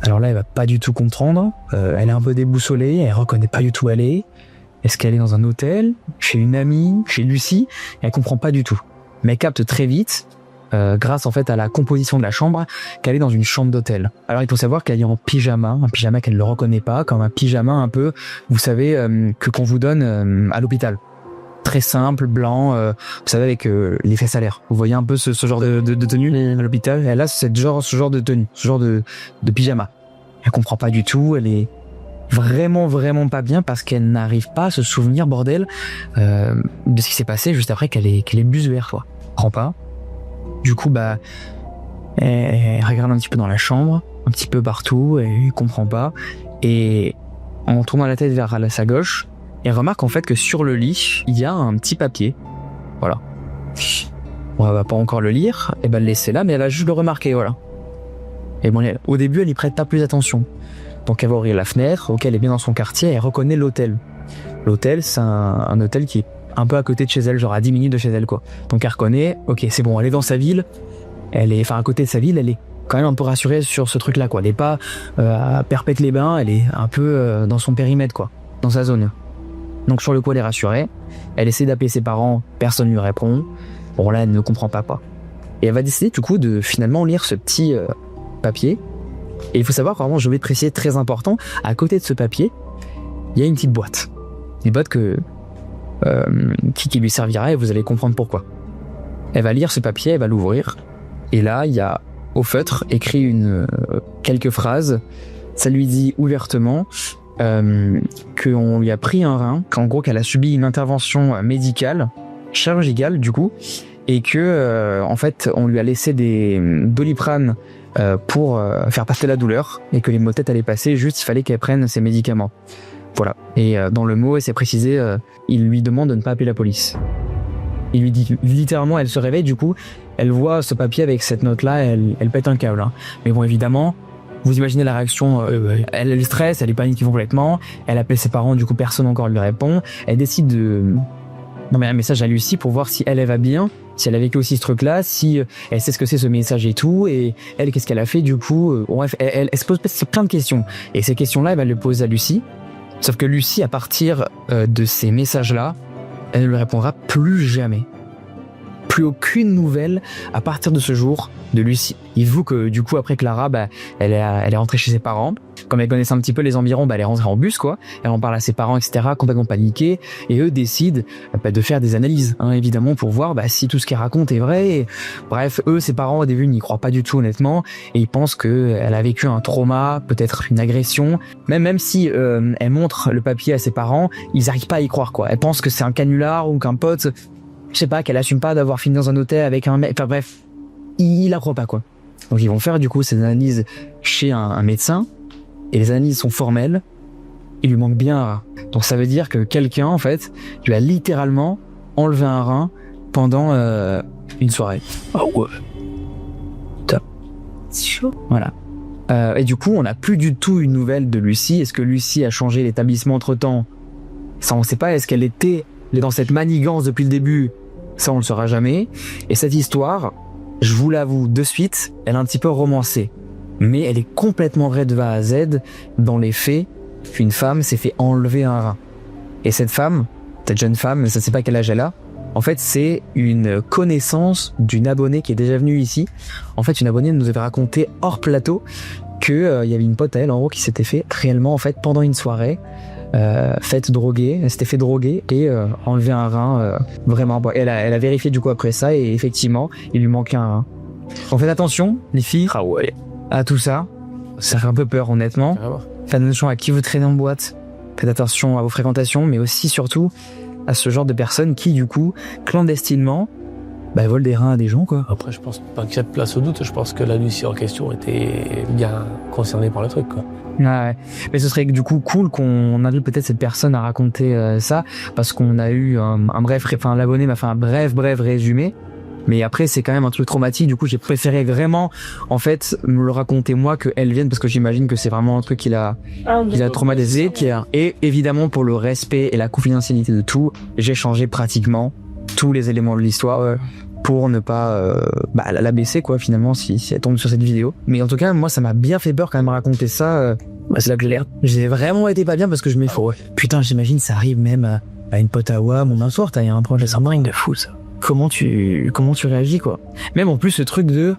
Alors là, elle va pas du tout comprendre. Elle est un peu déboussolée, elle reconnaît pas du tout où elle est. Est-ce qu'elle est dans un hôtel, chez une amie, chez Lucie? Elle comprend pas du tout. Mais elle capte très vite, grâce en fait à la composition de la chambre, qu'elle est dans une chambre d'hôtel. Alors il faut savoir qu'elle est en pyjama, un pyjama qu'elle ne reconnaît pas, comme un pyjama un peu, vous savez, que qu'on vous donne à l'hôpital. Très simple, blanc, vous savez, avec les fesses à l'air. Vous voyez un peu ce genre de tenue à l'hôpital. Elle a ce genre de tenue, ce genre de pyjama. Elle comprend pas du tout, elle est vraiment pas bien parce qu'elle n'arrive pas à se souvenir, bordel, de ce qui s'est passé juste après qu'elle est busuère, quoi. Elle comprend pas. Du coup, elle regarde un petit peu dans la chambre, un petit peu partout, et elle comprend pas. Et en tournant la tête vers sa gauche, elle remarque en fait que sur le lit, il y a un petit papier. Voilà. On va pas encore le lire, et le laisser là, mais elle va juste le remarquer, voilà. Et bon, au début, elle y prête pas plus attention. Donc elle va ouvrir la fenêtre, ok, elle est bien dans son quartier, elle reconnaît l'hôtel. L'hôtel, c'est un hôtel qui est un peu à côté de chez elle, genre à 10 minutes de chez elle, quoi. Donc elle reconnaît, ok, c'est bon, elle est dans sa ville, à côté de sa ville, elle est quand même un peu rassurée sur ce truc-là, quoi. Elle est pas à Perpète-les-Bains, elle est un peu dans son périmètre, quoi, dans sa zone. Donc sur le coup, elle est rassurée, elle essaie d'appeler ses parents, personne lui répond. Bon, là, elle ne comprend pas. Et elle va décider, du coup, de finalement lire ce petit papier. Et il faut savoir, vraiment, je vais préciser, très important, à côté de ce papier, il y a une petite boîte. Une boîte qui lui servira et vous allez comprendre pourquoi. Elle va lire ce papier, elle va l'ouvrir. Et là, il y a au feutre écrit quelques phrases. Ça lui dit ouvertement qu'on lui a pris un rein, qu'en gros qu'elle a subi une intervention médicale, chirurgicale du coup, et que en fait on lui a laissé des Doliprane pour faire passer la douleur et que les maux de tête allaient passer, juste il fallait qu'elle prenne ses médicaments. Voilà. Et dans le mot, c'est précisé, il lui demande de ne pas appeler la police. Il lui dit littéralement, elle se réveille, du coup, elle voit ce papier avec cette note-là, elle pète un câble. Hein. Mais bon, évidemment, vous imaginez la réaction, elle stresse, elle est paniquée complètement, elle appelle ses parents, du coup, personne encore lui répond. Elle décide d'envoyer un message à Lucie pour voir si elle va bien, si elle a vécu aussi ce truc-là, si elle sait ce que c'est ce message et tout, et elle, qu'est-ce qu'elle a fait, du coup. Bref, elle se pose plein de questions. Et ces questions-là, elle va les poser à Lucie. Sauf que Lucie, à partir de ces messages-là, elle ne lui répondra plus jamais. Plus aucune nouvelle à partir de ce jour de Lucie. Il avoue que du coup après Clara, elle est rentrée chez ses parents. Comme elle connaissait un petit peu les environs, elle est rentrée en bus, quoi. Elle en parle à ses parents, etc., complètement paniqués. Et eux décident de faire des analyses, hein, évidemment, pour voir si tout ce qu'elle raconte est vrai. Et, bref, eux, ses parents au début n'y croient pas du tout, honnêtement, et ils pensent qu'elle a vécu un trauma, peut-être une agression. Même si elle montre le papier à ses parents, ils n'arrivent pas à y croire, quoi. Elle pense que c'est un canular ou qu'un pote, je sais pas, qu'elle assume pas d'avoir fini dans un hôtel avec un mec. Enfin bref, ils la croient pas, quoi. Donc ils vont faire du coup ces analyses chez un médecin. Et les analyses sont formelles, il lui manque bien un rein. Donc ça veut dire que quelqu'un, en fait, lui a littéralement enlevé un rein pendant une soirée. Oh ouais. Top. C'est chaud. Voilà. Et du coup, on n'a plus du tout une nouvelle de Lucie. Est-ce que Lucie a changé l'établissement entre-temps? Ça, on sait pas. Est-ce qu'elle était dans cette manigance depuis le début? Ça, on le saura jamais. Et cette histoire, je vous l'avoue de suite, elle est un petit peu romancée. Mais elle est complètement vraie de A à Z. Dans les faits, une femme s'est fait enlever un rein. Et cette femme, cette jeune femme, je ne sais pas quel âge elle a, en fait, c'est une connaissance d'une abonnée qui est déjà venue ici. En fait, une abonnée nous avait raconté hors plateau qu'il y avait une pote à elle, en gros, qui s'était fait réellement, en fait, pendant une soirée, faite droguer, elle s'était fait droguer et enlever un rein vraiment. Elle a vérifié du coup après ça et effectivement il lui manquait un rein. Donc faites attention les filles à tout ça, ça fait un peu peur honnêtement. Carrément. Faites attention à qui vous traînez en boîte, faites attention à vos fréquentations mais aussi surtout à ce genre de personnes qui du coup clandestinement volent des reins à des gens quoi. Après, je pense pas qu'il y a de place au doute. Je pense que la Lucie en question était bien concernée par le truc, quoi. Ouais. Mais ce serait du coup cool qu'on invite peut-être cette personne à raconter ça parce qu'on a eu l'abonné m'a fait un bref résumé. Mais après c'est quand même un truc traumatique. Du coup j'ai préféré vraiment en fait me le raconter moi que elle vienne parce que j'imagine que c'est vraiment un truc qu'il a traumatisé. Et évidemment pour le respect et la confidentialité de tout, j'ai changé pratiquement tous les éléments de l'histoire pour ne pas la baisser quoi finalement si elle tombe sur cette vidéo. Mais en tout cas moi ça m'a bien fait peur quand même à raconter ça. C'est là que j'ai vraiment été pas bien parce que je m'effondre. Putain j'imagine ça arrive même à une pote à WAM ou un soir t'as un projet. C'est un bringue de fou ça. Comment tu réagis quoi. Même en plus ce truc de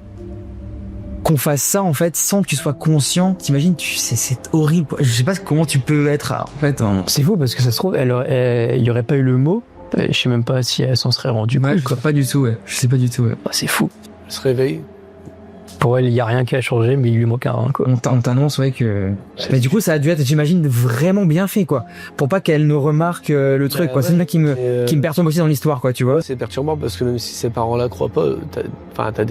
qu'on fasse ça en fait sans que tu sois conscient. T'imagines c'est horrible quoi. Je sais pas comment tu peux être en fait. C'est fou parce que ça se trouve il y aurait pas eu le mot. Je sais même pas si elle s'en serait rendue compte. Je sais pas du tout Je sais pas du tout c'est fou. Elle se réveille. Pour elle, il y a rien qui a changé, mais il lui manque un rein, quoi. On t'annonce, que... Mais du coup, ça a dû être, j'imagine, vraiment bien fait, quoi. Pour pas qu'elle ne remarque le truc, quoi. C'est ça qui me perturbe aussi dans l'histoire, quoi, tu vois. C'est perturbant parce que même si ses parents la croient pas, t'as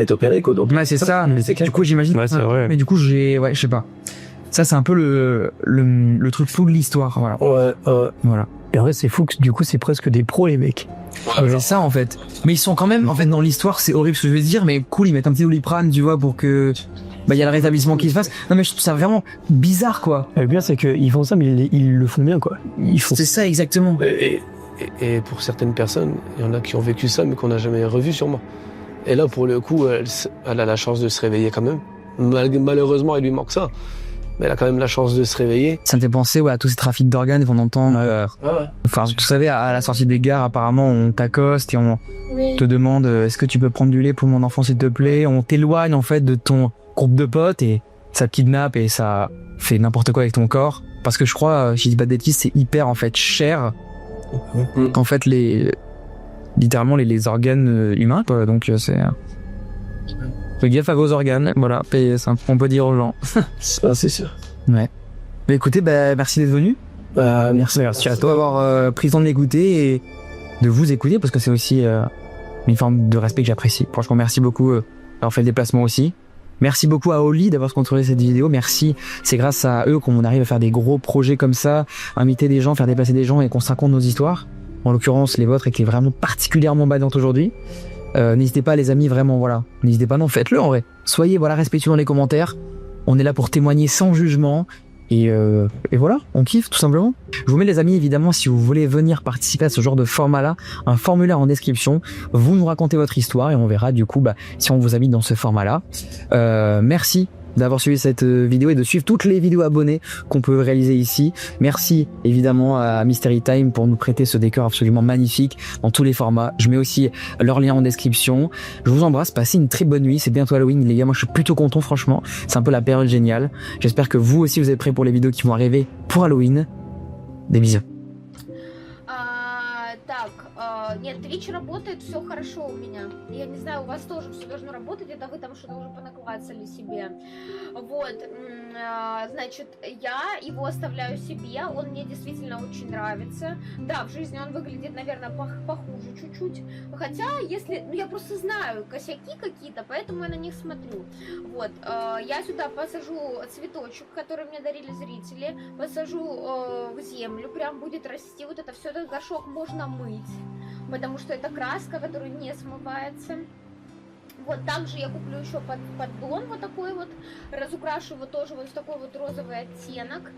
été opéré, quoi. Donc... Ouais, c'est ça. Du coup, j'imagine. Ouais, c'est vrai. Mais du coup, je sais pas. Ça, c'est un peu le truc fou de l'histoire, voilà. Ouais. Voilà. Et en vrai, c'est fou que du coup, c'est presque des pros, les mecs. C'est ça, en fait. Mais ils sont quand même, en fait, dans l'histoire, c'est horrible ce que je veux dire, mais cool, ils mettent un petit Doliprane, tu vois, pour que, y a le rétablissement qui se passe. Non, mais je trouve ça vraiment bizarre, quoi. Le bien, c'est qu'ils font ça, mais ils le font bien, quoi. C'est ça, exactement. Et pour certaines personnes, il y en a qui ont vécu ça, mais qu'on n'a jamais revu, sûrement. Et là, pour le coup, elle a la chance de se réveiller quand même. Malheureusement, il lui manque ça. Mais elle a quand même la chance de se réveiller. Ça me fait penser à tous ces trafics d'organes qu'on entend. Enfin, vous savez, à la sortie des gares, apparemment, on t'accoste et on te demande est-ce que tu peux prendre du lait pour mon enfant, s'il te plaît. On t'éloigne, en fait, de ton groupe de potes et ça te kidnappe et ça fait n'importe quoi avec ton corps. Parce que je crois, si je dis pas de bêtises, c'est hyper, en fait, cher. En fait, littéralement, les organes humains, quoi. Donc, c'est... Faites gaffe à vos organes, voilà, c'est un on peut dire aux gens. Ça, c'est sûr. Ouais. Mais écoutez, merci d'être venu. Merci à toi d'avoir pris le temps de l'écouter et de vous écouter parce que c'est aussi une forme de respect que j'apprécie. Franchement, merci beaucoup d'avoir fait le déplacement aussi. Merci beaucoup à Oli d'avoir sponsorisé cette vidéo. Merci, c'est grâce à eux qu'on arrive à faire des gros projets comme ça, inviter des gens, faire déplacer des gens et qu'on se raconte nos histoires. En l'occurrence, les vôtres qui est vraiment particulièrement badante aujourd'hui. N'hésitez pas les amis, vraiment, voilà. N'hésitez pas, non, faites-le en vrai. Soyez, respectueux dans les commentaires. On est là pour témoigner sans jugement. Et voilà, on kiffe tout simplement. Je vous mets les amis, évidemment, si vous voulez venir participer à ce genre de format-là, un formulaire en description. Vous nous racontez votre histoire et on verra du coup si on vous invite dans ce format-là. Merci d'avoir suivi cette vidéo et de suivre toutes les vidéos abonnées qu'on peut réaliser ici. Merci évidemment à Mystery Time pour nous prêter ce décor absolument magnifique dans tous les formats. Je mets aussi leur lien en description. Je vous embrasse, passez une très bonne nuit. C'est bientôt Halloween les gars, moi je suis plutôt content franchement. C'est un peu la période géniale. J'espère que vous aussi vous êtes prêts pour les vidéos qui vont arriver pour Halloween. Des bisous. Нет, Twitch работает, все хорошо у меня. Я не знаю, у вас тоже все должно работать, это вы там что-то уже понаклацали себе. Вот, значит, я его оставляю себе, он мне действительно очень нравится. Да, в жизни он выглядит, наверное, похуже чуть-чуть. Хотя, если, я просто знаю косяки какие-то, поэтому я на них смотрю. Вот, я сюда посажу цветочек, который мне дарили зрители, посажу в землю, прям будет расти. Вот это все, этот горшок можно мыть. Потому что это краска, которая не смывается. Вот также я куплю еще поддон вот такой вот, разукрашу его тоже вот в такой вот розовый оттенок.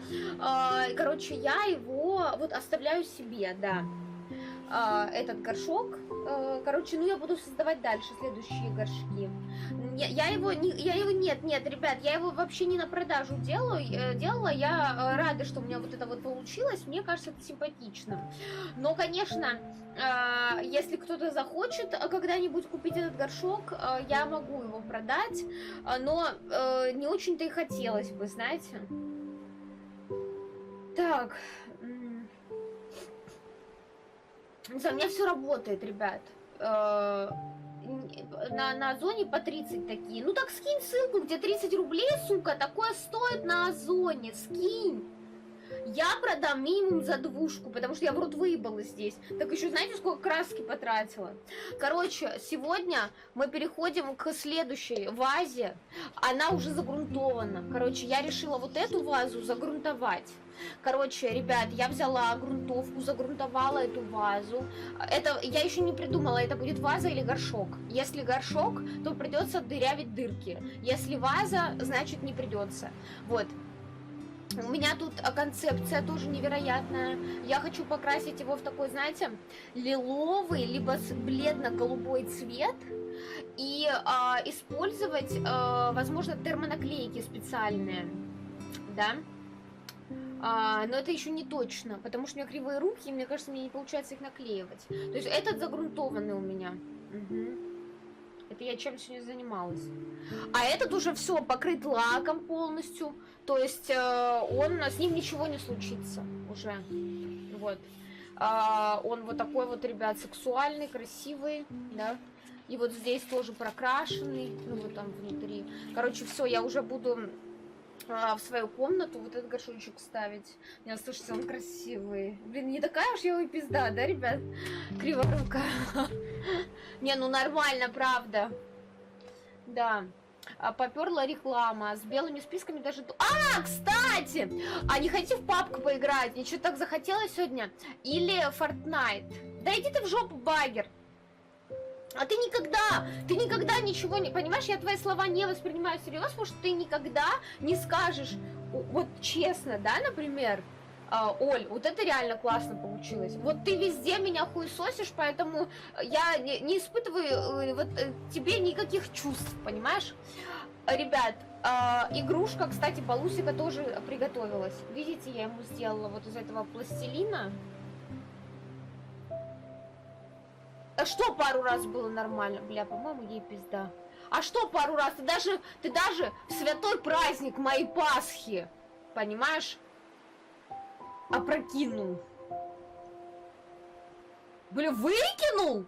Короче, я его вот оставляю себе, да, этот горшок. Короче, я буду создавать дальше следующие горшки. Нет, ребят, я его вообще не на продажу делала, я рада, что у меня вот это вот получилось, мне кажется, это симпатично. Но, конечно, если кто-то захочет когда-нибудь купить этот горшок, я могу его продать, но не очень-то и хотелось бы, знаете. Так. Так. Не знаю, у меня все работает, ребят. На Озоне по 30 такие. Ну так скинь ссылку, где 30 рублей, сука, такое стоит на Озоне. Скинь. Я продам минимум за 2, потому что я в рот выебала здесь. Так еще знаете, сколько краски потратила? Короче, сегодня мы переходим к следующей вазе. Она уже загрунтована. Короче, я решила вот эту вазу загрунтовать. Короче, ребят, я взяла грунтовку, загрунтовала эту вазу. Это я еще не придумала, это будет ваза или горшок. Если горшок, то придется дырявить дырки. Если ваза, значит не придется. Вот. У меня тут концепция тоже невероятная. Я хочу покрасить его в такой, знаете, лиловый, либо бледно-голубой цвет. И использовать, возможно, термонаклейки специальные. Да? Но это еще не точно, потому что у меня кривые руки, и мне кажется, мне не получается их наклеивать. То есть этот загрунтованный у меня. Угу. Это я чем сегодня занималась. А этот уже все покрыт лаком полностью. То есть с ним ничего не случится уже. Вот. Он вот такой вот, ребят, сексуальный, красивый, да. И вот здесь тоже прокрашенный, ну вот там внутри. Короче, все, я уже буду в свою комнату вот этот горшочек ставить. Мне слушайте, он красивый. Блин, не такая уж я и пизда, да, ребят? Криворука. Не, ну нормально, правда. Да. Поперла реклама с белыми списками даже... кстати! А не хотите в папку поиграть? Мне что-то так захотелось сегодня. Или Fortnite. Да иди ты в жопу, багер. А ты никогда ничего не... Понимаешь, я твои слова не воспринимаю всерьез, потому что ты никогда не скажешь, вот честно, да, например, Оль, вот это реально классно получилось. Вот ты везде меня хуесосишь, поэтому я не испытываю тебе никаких чувств, понимаешь? Ребят, игрушка, кстати, Балусика тоже приготовилась. Видите, я ему сделала вот из этого пластилина. А что пару раз было нормально? Бля, по-моему, ей пизда. А что пару раз? Ты даже в святой праздник моей Пасхи, понимаешь, опрокинул. Бля, выкинул?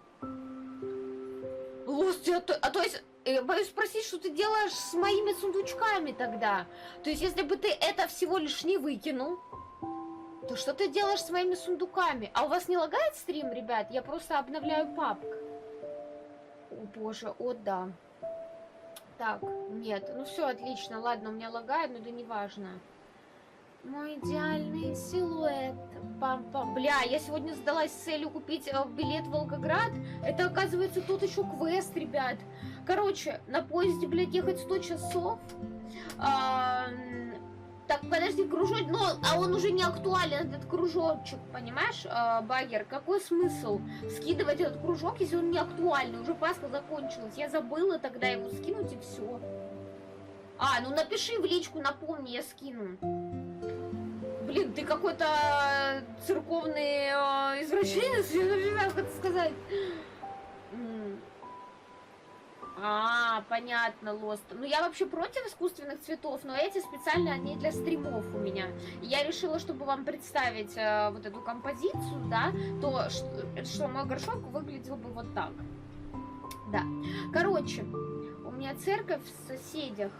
То есть, я боюсь спросить, что ты делаешь с моими сундучками тогда? То есть, если бы ты это всего лишь не выкинул, то что ты делаешь с моими сундуками? А у вас не лагает стрим, ребят? Я просто обновляю папку. О боже, о да. Так, нет, ну все отлично, ладно, у меня лагает, но это не важно. Мой идеальный силуэт. Пам-пам. Бля, я сегодня задалась целью купить билет в Волгоград. Это, оказывается, тут еще квест, ребят. Короче, на поезде, блядь, ехать 100 часов. Так, подожди, кружочек, а он уже не актуален, этот кружочек, понимаешь, багер? Какой смысл скидывать этот кружок, если он не актуальный? Уже Пасха закончилась, я забыла тогда его скинуть и все. Ну напиши в личку, напомни, я скину. Блин, ты какой-то церковный извращенец, я не знаю, как это сказать. Понятно, Лост. Ну, я вообще против искусственных цветов, но эти специально, они для стримов у меня. И я решила, чтобы вам представить вот эту композицию, да, то, что мой горшок выглядел бы вот так. Да. Короче, у меня церковь в соседях.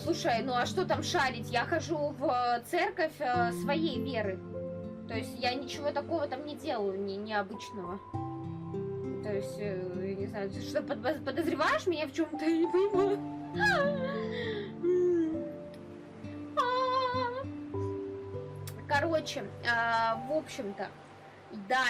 Слушай, ну а что там шарить? Я хожу в церковь своей веры. То есть я ничего такого там не делаю, необычного. То есть, я не знаю, ты что, подозреваешь меня в чем-то? Я не понимаю. Короче, в общем-то, да,